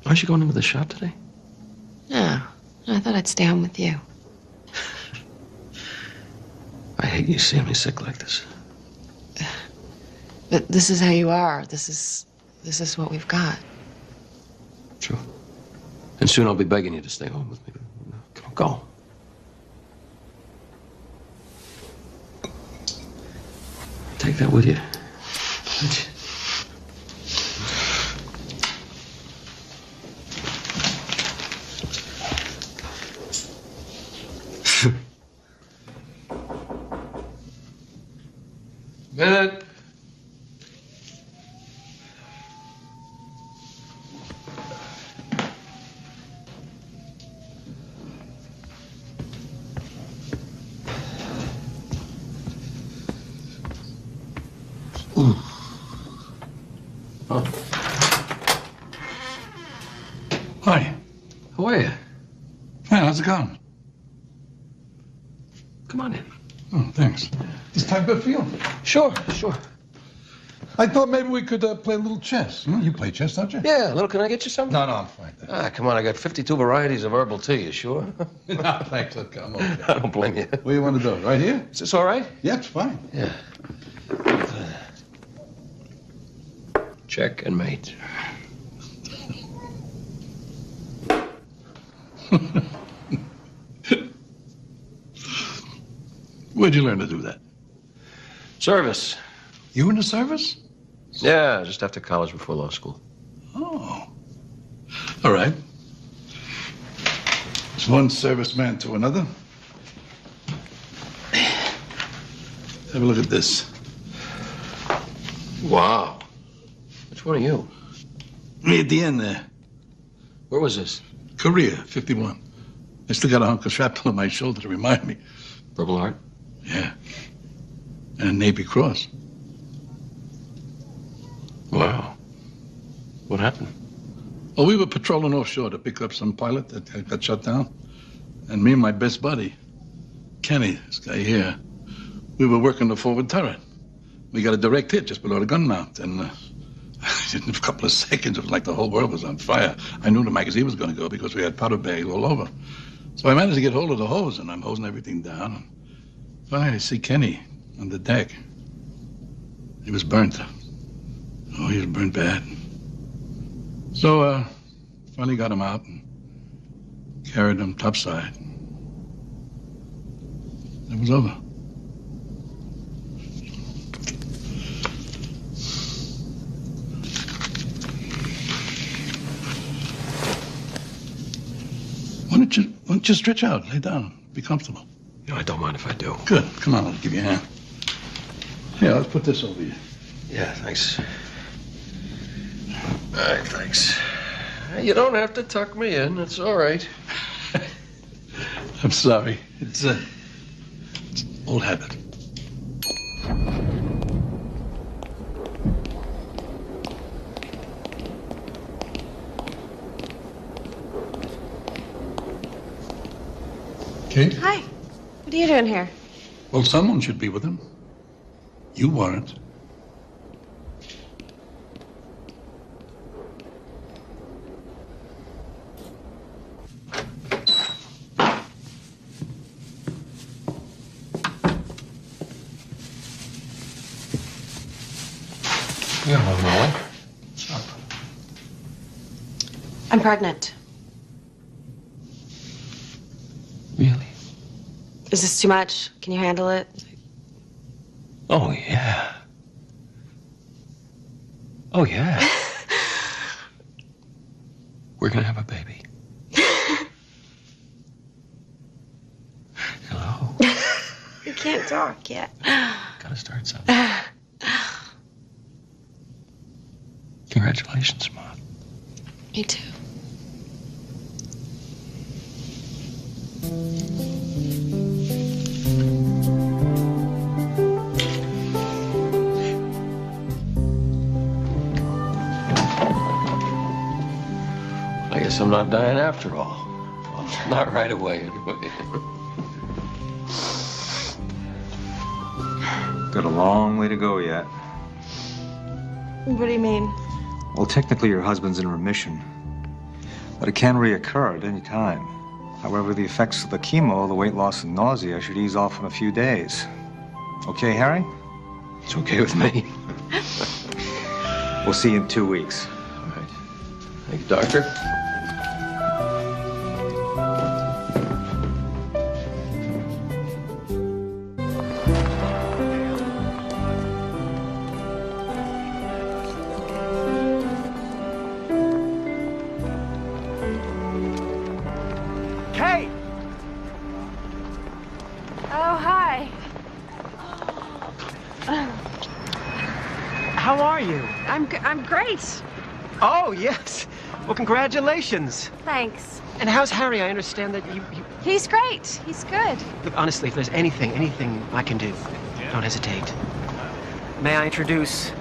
[SPEAKER 11] Aren't you going into the shop today?
[SPEAKER 2] No, I thought I'd stay home with you.
[SPEAKER 11] I hate you seeing me sick like this.
[SPEAKER 2] But this is how you are. This is what we've got.
[SPEAKER 11] True. And soon I'll be begging you to stay home with me. Come on, go. Take that with you.
[SPEAKER 15] Minute.
[SPEAKER 10] Hi.
[SPEAKER 11] How are you?
[SPEAKER 10] Hi, how's it going?
[SPEAKER 11] Come on in.
[SPEAKER 10] Oh, thanks. This time good for you?
[SPEAKER 11] Sure.
[SPEAKER 10] I thought maybe we could play a little chess. You play chess, don't you?
[SPEAKER 11] Yeah, a little. Can I get you something?
[SPEAKER 10] No, I'm fine.
[SPEAKER 11] Come on. I got 52 varieties of herbal tea. You sure?
[SPEAKER 10] No, thanks. Look, I'm okay.
[SPEAKER 11] I don't blame you.
[SPEAKER 10] Where do you want to do it? Right here?
[SPEAKER 11] Is this all right?
[SPEAKER 10] Yeah, it's fine.
[SPEAKER 11] Yeah. Check and mate.
[SPEAKER 10] Where'd you learn to do that?
[SPEAKER 11] Service.
[SPEAKER 10] You in the service?
[SPEAKER 11] Yeah, just after college, before law school.
[SPEAKER 10] Oh. All right. It's one serviceman to another. Have a look at this.
[SPEAKER 11] Wow. Which one are you?
[SPEAKER 10] Me at the end there.
[SPEAKER 11] Where was this?
[SPEAKER 10] Korea, 51. I still got a hunk of shrapnel on my shoulder to remind me.
[SPEAKER 11] Purple Heart?
[SPEAKER 10] Yeah. And a Navy Cross.
[SPEAKER 11] Wow. What happened?
[SPEAKER 10] Well, we were patrolling offshore to pick up some pilot that got shot down. And me and my best buddy, Kenny, this guy here, we were working the forward turret. We got a direct hit just below the gun mount. And in a couple of seconds, it was like the whole world was on fire. I knew the magazine was going to go because we had powder bags all over. So I managed to get hold of the hose, and I'm hosing everything down. And finally, I see Kenny on the deck. He was burnt. Oh, he was burnt bad. So, finally got him out and carried him topside. It was over. Why don't you stretch out, lay down, be comfortable?
[SPEAKER 11] You know, I don't mind if I do.
[SPEAKER 10] Good. Come on, I'll give you a hand. Here, let's put this over you.
[SPEAKER 11] Yeah, thanks. All right, thanks. You don't have to tuck me in. It's all right.
[SPEAKER 10] I'm sorry. It's an old habit. Kate?
[SPEAKER 6] Hi. What are you doing here?
[SPEAKER 10] Well, someone should be with him. You weren't.
[SPEAKER 11] Yeah, Molly.
[SPEAKER 10] What's up?
[SPEAKER 6] I'm pregnant.
[SPEAKER 11] Really?
[SPEAKER 6] Is this too much? Can you handle it?
[SPEAKER 11] Oh, yeah. Oh, yeah. We're gonna have a baby. Hello.
[SPEAKER 6] You can't talk yet.
[SPEAKER 11] Gotta start something. Congratulations, Mom.
[SPEAKER 2] Me too.
[SPEAKER 11] I guess I'm not dying after all. Well, not right away, anyway.
[SPEAKER 19] Got a long way to go yet.
[SPEAKER 6] What do you mean?
[SPEAKER 19] Well, technically your husband's in remission, but it can reoccur at any time. However, the effects of the chemo, the weight loss and nausea, should ease off in a few days. Okay, Harry?
[SPEAKER 15] It's okay with me.
[SPEAKER 19] We'll see you in 2 weeks.
[SPEAKER 15] All right. Thank you, Doctor.
[SPEAKER 14] Kate!
[SPEAKER 6] Oh, hi.
[SPEAKER 14] How are you?
[SPEAKER 6] I'm great.
[SPEAKER 14] Oh, yes. Well, congratulations.
[SPEAKER 6] Thanks.
[SPEAKER 14] And how's Harry? I understand that you...
[SPEAKER 6] He's great. He's good.
[SPEAKER 14] Look, honestly, if there's anything I can do, don't hesitate. May I introduce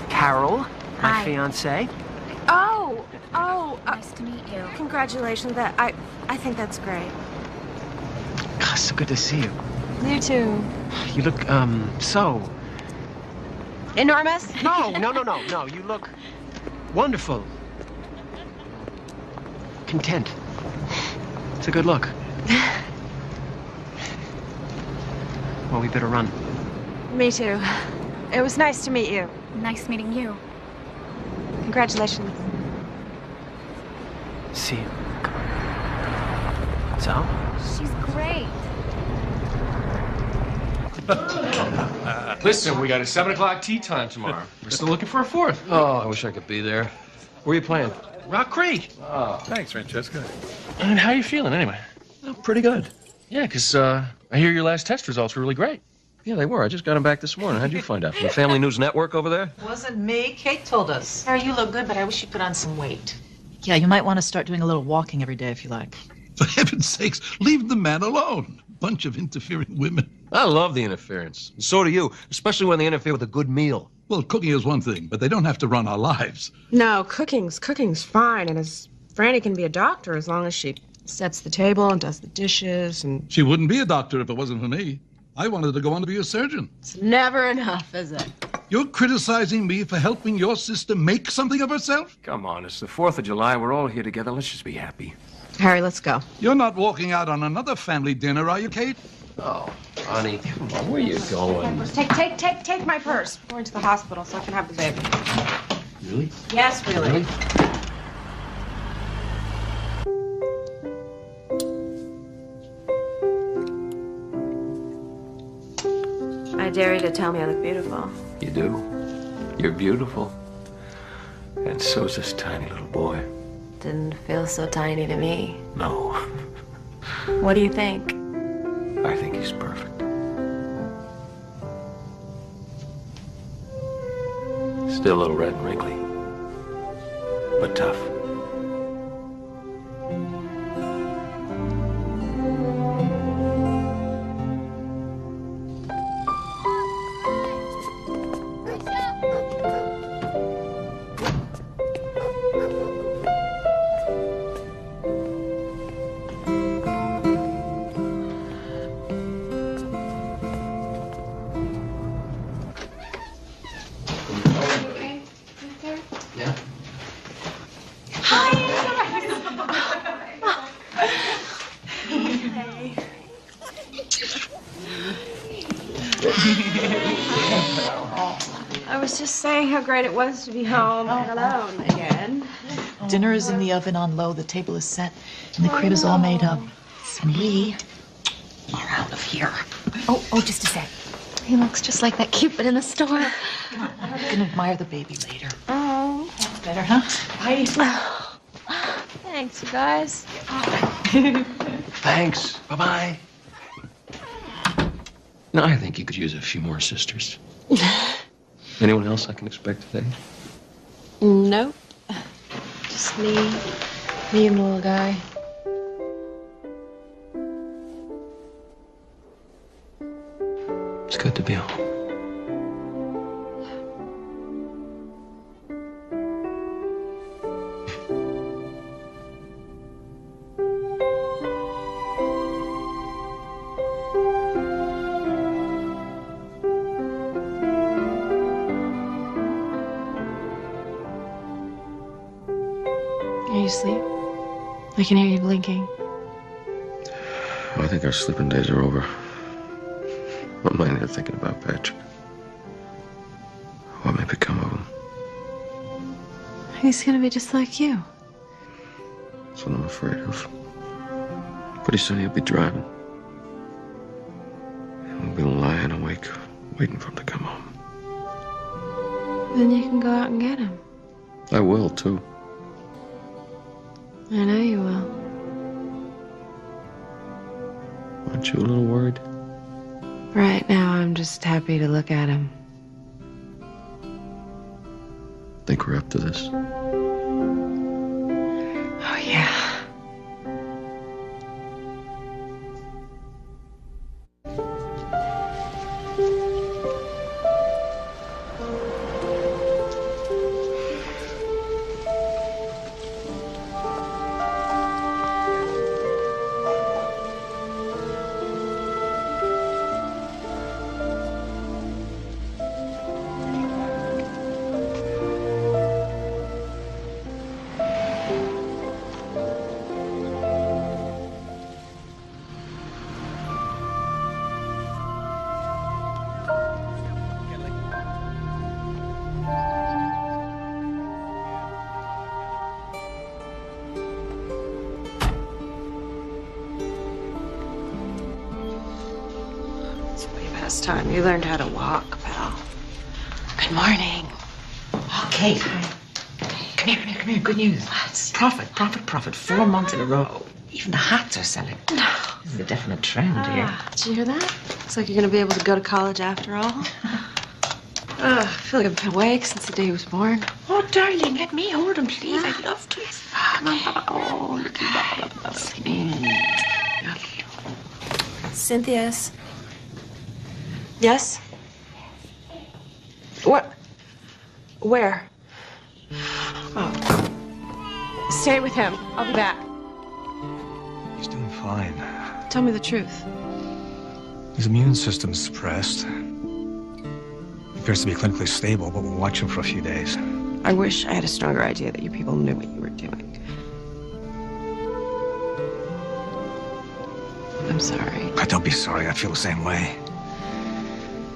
[SPEAKER 14] Carol, my
[SPEAKER 6] Hi.
[SPEAKER 14] fiancée?
[SPEAKER 6] Oh. Nice to meet you. Congratulations. I think that's great.
[SPEAKER 14] God, so good to see you.
[SPEAKER 6] You too.
[SPEAKER 14] You look, so...
[SPEAKER 6] Enormous?
[SPEAKER 14] No. You look wonderful. Content. It's a good look. Well, we better run.
[SPEAKER 6] Me too. It was nice to meet you.
[SPEAKER 12] Nice meeting you.
[SPEAKER 6] Congratulations.
[SPEAKER 14] See you. So?
[SPEAKER 12] She's great.
[SPEAKER 15] Listen, we got a 7 o'clock tea time tomorrow. We're still looking for a fourth. Oh, I wish I could be there. Where are you playing? Rock Creek. Oh.
[SPEAKER 20] Thanks, Francesca.
[SPEAKER 15] And how are you feeling anyway?
[SPEAKER 20] Oh, pretty good.
[SPEAKER 15] Yeah, because I hear your last test results were really great. Yeah, they were. I just got them back this morning. How'd you find out? From the Family News Network over there?
[SPEAKER 18] Wasn't me. Kate told us. Harry, you look good, but I wish you put on some weight.
[SPEAKER 5] Yeah, you might want to start doing a little walking every day if you like.
[SPEAKER 10] For heaven's sakes, leave the man alone. Bunch of interfering women.
[SPEAKER 15] I love the interference. And so do you, especially when they interfere with a good meal.
[SPEAKER 10] Well, cooking is one thing, but they don't have to run our lives.
[SPEAKER 6] No, cooking's fine, and Franny can be a doctor as long as she sets the table and does the dishes and...
[SPEAKER 10] She wouldn't be a doctor if it wasn't for me. I wanted to go on to be a surgeon.
[SPEAKER 6] It's never enough, is it?
[SPEAKER 10] You're criticizing me for helping your sister make something of herself?
[SPEAKER 20] Come on, it's the 4th of July. We're all here together. Let's just be happy.
[SPEAKER 6] Harry, let's go.
[SPEAKER 10] You're not walking out on another family dinner, are you, Kate?
[SPEAKER 15] Oh, honey, come on, where are you going?
[SPEAKER 6] Take my purse. I'm going to the hospital so I can have the baby.
[SPEAKER 15] Really?
[SPEAKER 6] Yes, really. I dare you to tell me I look beautiful.
[SPEAKER 20] You do. You're beautiful. And so's this tiny little boy.
[SPEAKER 2] Didn't feel so tiny to me.
[SPEAKER 20] No,
[SPEAKER 2] What do you think?
[SPEAKER 20] I think he's perfect. Still a little red and wrinkly, but tough.
[SPEAKER 15] Yeah?
[SPEAKER 6] I was just saying how great it was to be home and alone again.
[SPEAKER 5] Dinner is in the oven on low, the table is set, and the crib is all made up. And we are out of here.
[SPEAKER 12] Oh, just a sec. He looks just like that Cupid in the store.
[SPEAKER 5] You can admire the baby later.
[SPEAKER 6] Oh.
[SPEAKER 5] Better, huh?
[SPEAKER 6] Bye. Thanks, you guys.
[SPEAKER 15] Thanks. Bye-bye. No, I think you could use a few more sisters. Anyone else I can expect today?
[SPEAKER 6] Nope. Just me and the little guy.
[SPEAKER 15] It's good to be home.
[SPEAKER 2] you asleep? I can hear you blinking.
[SPEAKER 11] I think our sleeping days are over. I'm lying here thinking about Patrick. What may become of him?
[SPEAKER 2] He's gonna be just like you.
[SPEAKER 11] That's what I'm afraid of. Pretty soon he'll be driving. And we'll be lying awake, waiting for him to come home.
[SPEAKER 2] Then you can go out and get him.
[SPEAKER 11] I will, too.
[SPEAKER 2] I know you will.
[SPEAKER 11] Aren't you a little worried?
[SPEAKER 2] Right now, I'm just happy to look at him.
[SPEAKER 11] Think we're up to this?
[SPEAKER 2] Oh, yeah. Time you learned how to walk, pal. Good morning.
[SPEAKER 1] Oh, Kate. Hi. Come here. Good news. Profit. 4 months in a row. Even the hats are selling.
[SPEAKER 2] No.
[SPEAKER 1] This is a definite trend here.
[SPEAKER 2] Did you hear that? Looks like you're gonna be able to go to college after all. I feel like I've been awake since the day he was born.
[SPEAKER 1] Oh, darling, let me hold him, please. I'd love to.
[SPEAKER 2] Come on. Oh, look at that. Cynthia's. Yes? What? Where? Oh. Stay with him. I'll be back.
[SPEAKER 19] He's doing fine.
[SPEAKER 2] Tell me the truth.
[SPEAKER 19] His immune system's suppressed. He appears to be clinically stable, but we'll watch him for a few days.
[SPEAKER 2] I wish I had a stronger idea that you people knew what you were doing. I'm sorry.
[SPEAKER 19] Don't be sorry. I feel the same way.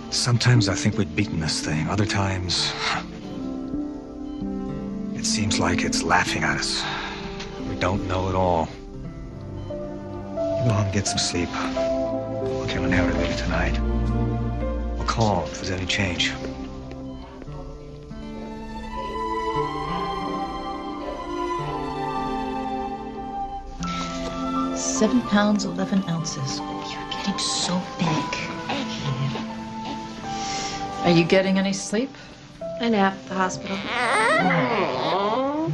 [SPEAKER 19] Sometimes I think we've beaten this thing. Other times, it seems like it's laughing at us. We don't know it all. You go home and get some sleep. We'll kill an Harry later tonight. We'll call if there's any change.
[SPEAKER 5] £7 11 ounces. You're getting so big. Are you getting any sleep?
[SPEAKER 2] I napped at the hospital.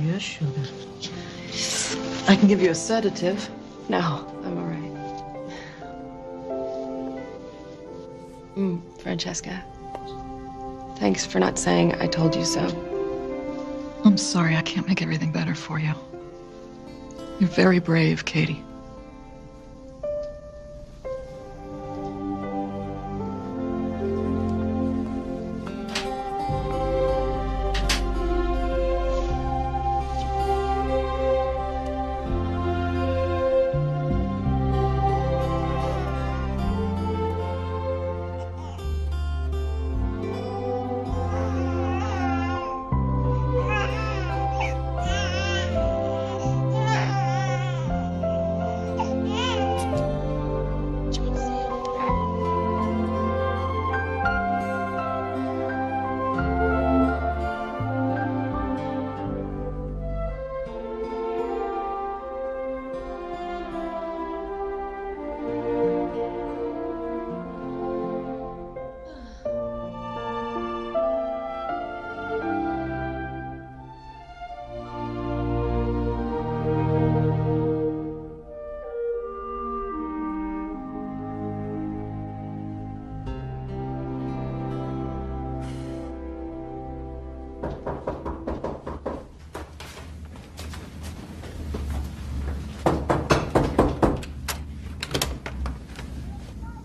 [SPEAKER 5] Yes, sugar. I can give you a sedative.
[SPEAKER 2] No, I'm all right. Francesca. Thanks for not saying I told you so.
[SPEAKER 5] I'm sorry, I can't make everything better for you. You're very brave, Katie.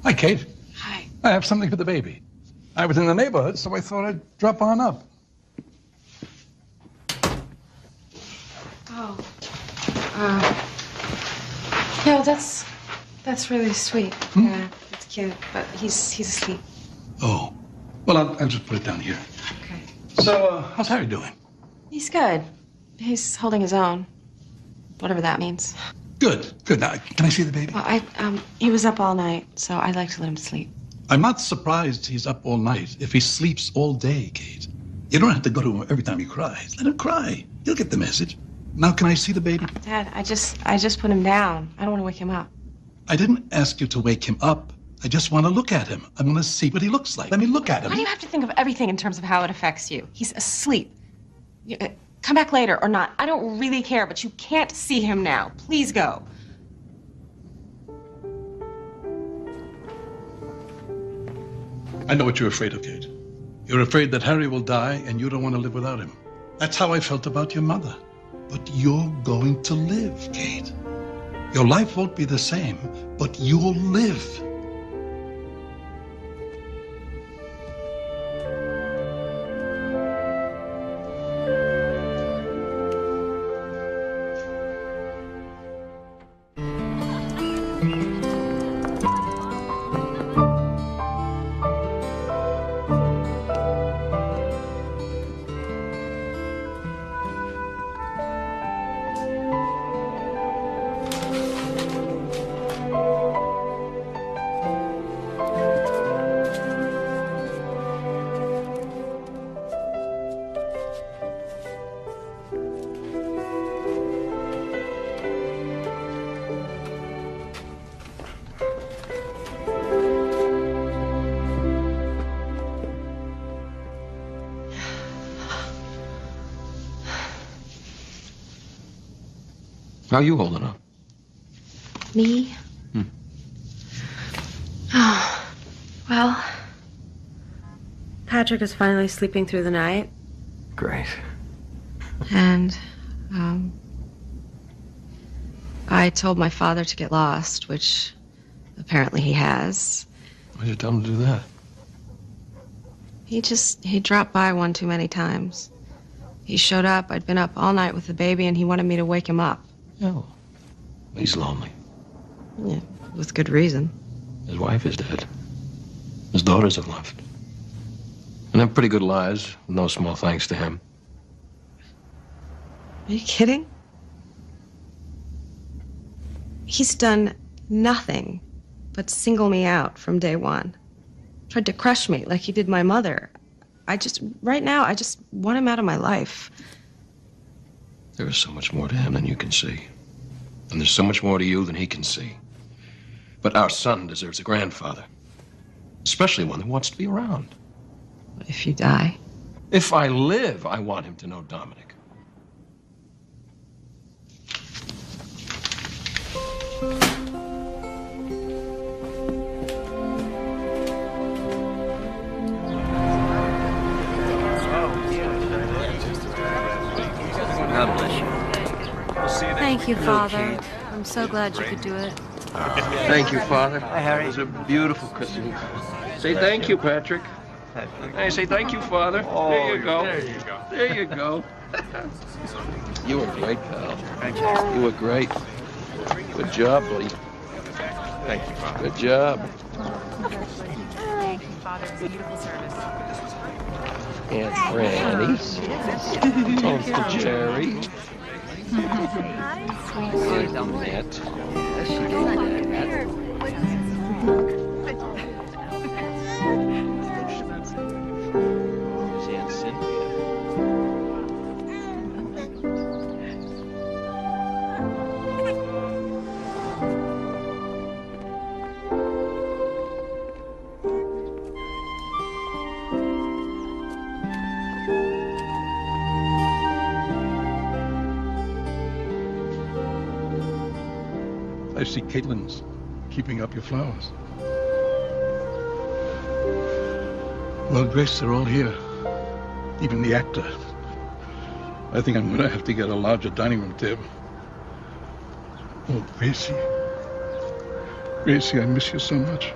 [SPEAKER 10] Hi, Kate.
[SPEAKER 2] Hi.
[SPEAKER 10] I have something for the baby. I was in the neighborhood, so I thought I'd drop on up.
[SPEAKER 2] Oh,
[SPEAKER 6] No, that's really sweet. Yeah, it's cute, but he's asleep.
[SPEAKER 10] Oh. Well, I'll just put it down here.
[SPEAKER 6] Okay.
[SPEAKER 10] So, how's Harry doing?
[SPEAKER 6] He's good. He's holding his own. Whatever that means.
[SPEAKER 10] Good. Now, can I see the baby?
[SPEAKER 6] Well, he was up all night, so I'd like to let him sleep.
[SPEAKER 10] I'm not surprised he's up all night if he sleeps all day, Kate. You don't have to go to him every time he cries. Let him cry. He'll get the message. Now, can I see the baby?
[SPEAKER 6] Dad, I just put him down. I don't want to wake him up.
[SPEAKER 10] I didn't ask you to wake him up. I just want to look at him. I want to see what he looks like. Let me look at him.
[SPEAKER 6] Why do you have to think of everything in terms of how it affects you? He's asleep. Come back later or not. I don't really care, but you can't see him now. Please go.
[SPEAKER 10] I know what you're afraid of, Kate. You're afraid that Harry will die and you don't want to live without him. That's how I felt about your mother. But you're going to live, Kate. Your life won't be the same, but you'll live.
[SPEAKER 15] How are you holding up?
[SPEAKER 6] Me? Oh, well, Patrick is finally sleeping through the night.
[SPEAKER 20] Great.
[SPEAKER 6] And, I told my father to get lost, which apparently he has.
[SPEAKER 15] Why did you tell him to do that?
[SPEAKER 6] He dropped by one too many times. He showed up, I'd been up all night with the baby, and he wanted me to wake him up.
[SPEAKER 15] Oh. He's lonely.
[SPEAKER 6] Yeah, with good reason.
[SPEAKER 15] His wife is dead. His daughters have left. And they're pretty good lives, with no small thanks to him.
[SPEAKER 6] Are you kidding? He's done nothing but single me out from day one. Tried to crush me like he did my mother. Right now, I just want him out of my life.
[SPEAKER 15] There is so much more to him than you can see. And there's so much more to you than he can see. But our son deserves a grandfather. Especially one that wants to be around.
[SPEAKER 6] If you die?
[SPEAKER 15] If I live, I want him to know Dominic.
[SPEAKER 20] God bless you.
[SPEAKER 6] Thank you, Father. I'm so glad you could do it.
[SPEAKER 15] Thank you, Father. Hi, Harry. It was a beautiful Christmas. Say thank you, Patrick. Hey, say thank you, Father.
[SPEAKER 20] Oh,
[SPEAKER 15] there you go.
[SPEAKER 20] there you go.
[SPEAKER 15] There you go. You were great, pal.
[SPEAKER 20] Thank you.
[SPEAKER 15] You were great. Good job, buddy.
[SPEAKER 20] Thank you, Father.
[SPEAKER 15] Good job.
[SPEAKER 12] Thank you, Father. Beautiful service.
[SPEAKER 15] Aunt Franny. Uncle Jerry. Aunt Annette. Aunt Cynthia.
[SPEAKER 10] I see Caitlin's keeping up your flowers. Well, Grace, they're all here. Even the actor. I think I'm going to have to get a larger dining room table. Oh, Gracie. Gracie, I miss you so much.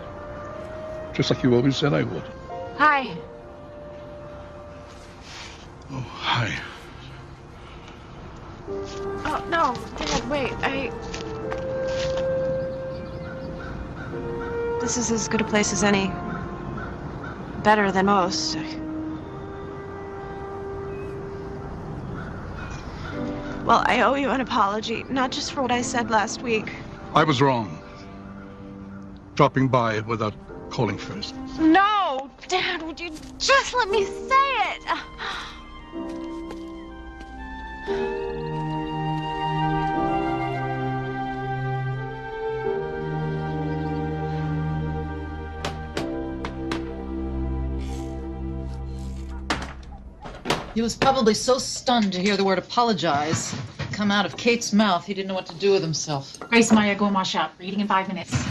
[SPEAKER 10] Just like you always said I would.
[SPEAKER 6] Hi.
[SPEAKER 10] Oh, hi.
[SPEAKER 2] Oh, no. Dad, wait. This is as good a place as any. Better than most. Well, I owe you an apology, not just for what I said last week.
[SPEAKER 10] I was wrong. Dropping by without calling first.
[SPEAKER 2] No! Dad, would you just let me say it?
[SPEAKER 18] He was probably so stunned to hear the word apologize come out of Kate's mouth, he didn't know what to do with himself.
[SPEAKER 12] Grace, Maya, go and wash up. We're eating in 5 minutes.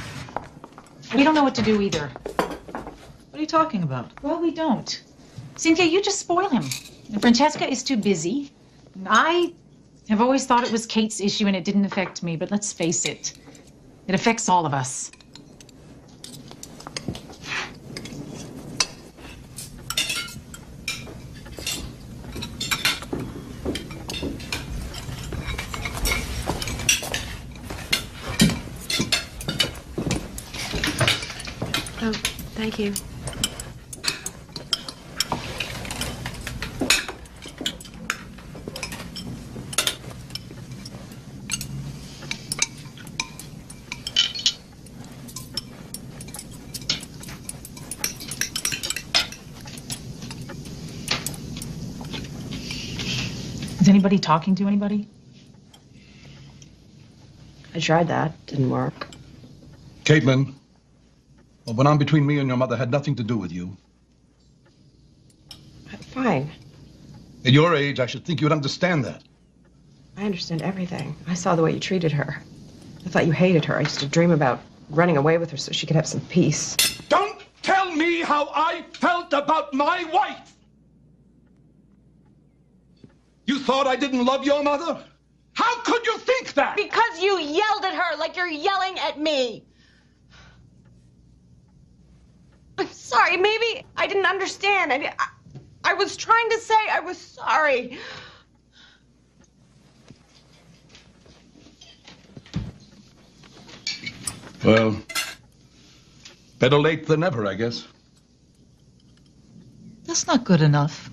[SPEAKER 12] We don't know what to do either.
[SPEAKER 18] What are you talking about?
[SPEAKER 12] Well, we don't. Cynthia, you just spoil him. And Francesca is too busy. And I have always thought it was Kate's issue and it didn't affect me, but let's face it. It affects all of us.
[SPEAKER 2] Oh, thank you.
[SPEAKER 12] Is anybody talking to anybody?
[SPEAKER 2] I tried that. Didn't work.
[SPEAKER 10] Caitlin, what went on between me and your mother had nothing to do with you.
[SPEAKER 2] Fine.
[SPEAKER 10] At your age, I should think you'd understand that.
[SPEAKER 2] I understand everything. I saw the way you treated her. I thought you hated her. I used to dream about running away with her so she could have some peace.
[SPEAKER 10] Don't tell me how I felt about my wife! You thought I didn't love your mother? How could you think that?
[SPEAKER 6] Because you yelled at her like you're yelling at me. I'm sorry. Maybe I didn't understand. I was trying to say I was sorry.
[SPEAKER 10] Well, better late than never, I guess.
[SPEAKER 18] That's not good enough.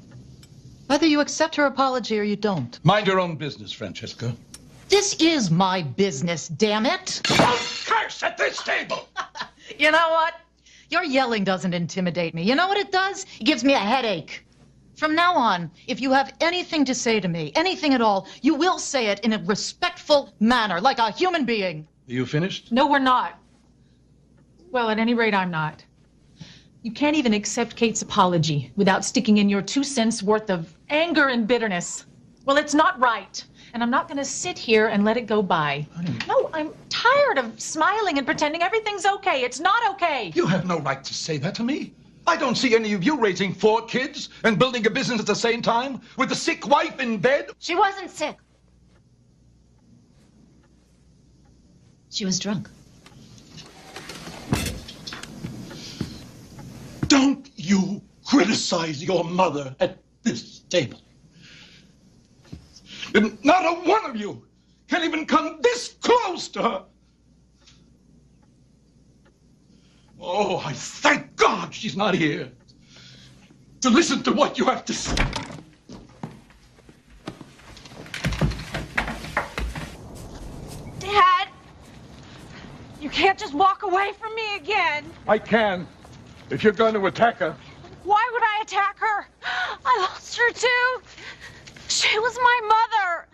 [SPEAKER 18] Either you accept her apology or you don't.
[SPEAKER 10] Mind your own business, Francesca.
[SPEAKER 18] This is my business, damn it.
[SPEAKER 10] Don't curse at this table!
[SPEAKER 18] You know what? Your yelling doesn't intimidate me. You know what it does? It gives me a headache. From now on, if you have anything to say to me, anything at all, you will say it in a respectful manner, like a human being.
[SPEAKER 10] Are you finished?
[SPEAKER 12] No, we're not. Well, at any rate, I'm not. You can't even accept Kate's apology without sticking in your 2 cents worth of anger and bitterness. Well, it's not right. And I'm not going to sit here and let it go by. No, I'm tired of smiling and pretending everything's okay. It's not okay.
[SPEAKER 10] You have no right to say that to me. I don't see any of you raising 4 kids and building a business at the same time with a sick wife in bed.
[SPEAKER 8] She wasn't sick. She was drunk.
[SPEAKER 10] Don't you criticize your mother at this table. And not a one of you can even come this close to her. Oh, I thank God she's not here to listen to what you have to say.
[SPEAKER 6] Dad, you can't just walk away from me again.
[SPEAKER 10] I can, if you're going to attack her.
[SPEAKER 6] Why would I attack her? I lost her too. She was my mother.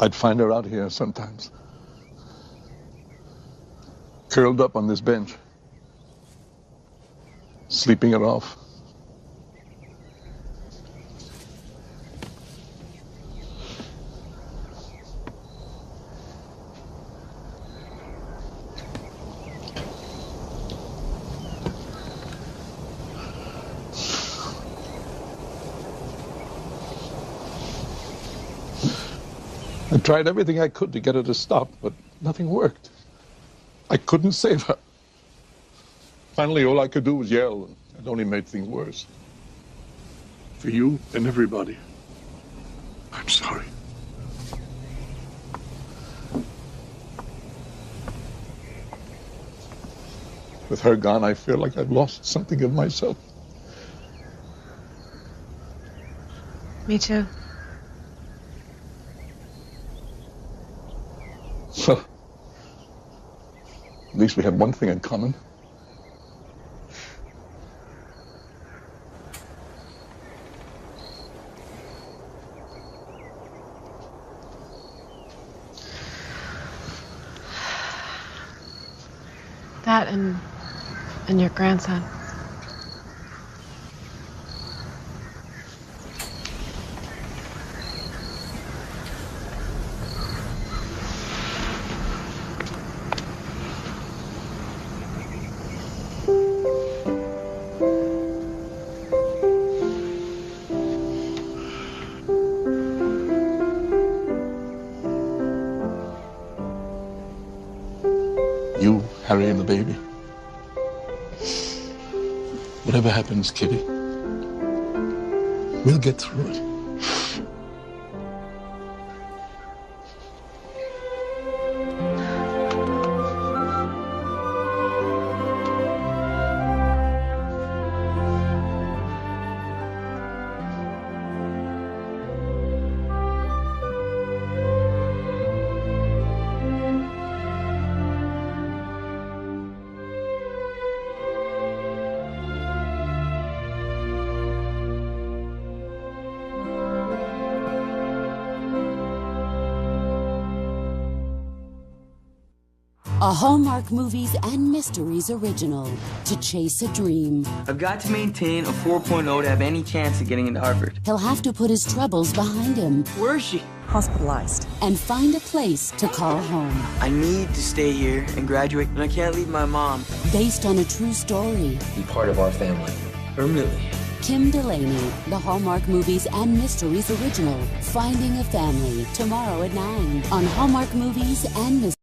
[SPEAKER 10] I'd find her out here sometimes. Curled up on this bench. Sleeping it off. I tried everything I could to get her to stop, but nothing worked. I couldn't save her. Finally, all I could do was yell, and it only made things worse. For you and everybody, I'm sorry. With her gone, I feel like I've lost something of myself.
[SPEAKER 6] Me too.
[SPEAKER 10] So, at least we have one thing in common.
[SPEAKER 6] That and your grandson.
[SPEAKER 10] You, Harry, and the baby. Whatever happens, Kitty, we'll get through it.
[SPEAKER 21] A Hallmark Movies and Mysteries original, To Chase a Dream.
[SPEAKER 22] I've got to maintain a 4.0 to have any chance of getting into Harvard.
[SPEAKER 21] He'll have to put his troubles behind him.
[SPEAKER 22] Where is she?
[SPEAKER 21] Hospitalized. And find a place to call home.
[SPEAKER 22] I need to stay here and graduate, and I can't leave my mom.
[SPEAKER 21] Based on a true story.
[SPEAKER 11] Be part of our family.
[SPEAKER 22] Permanently.
[SPEAKER 21] Kim Delaney, the Hallmark Movies and Mysteries original, Finding a Family, tomorrow at 9 on Hallmark Movies and Mysteries.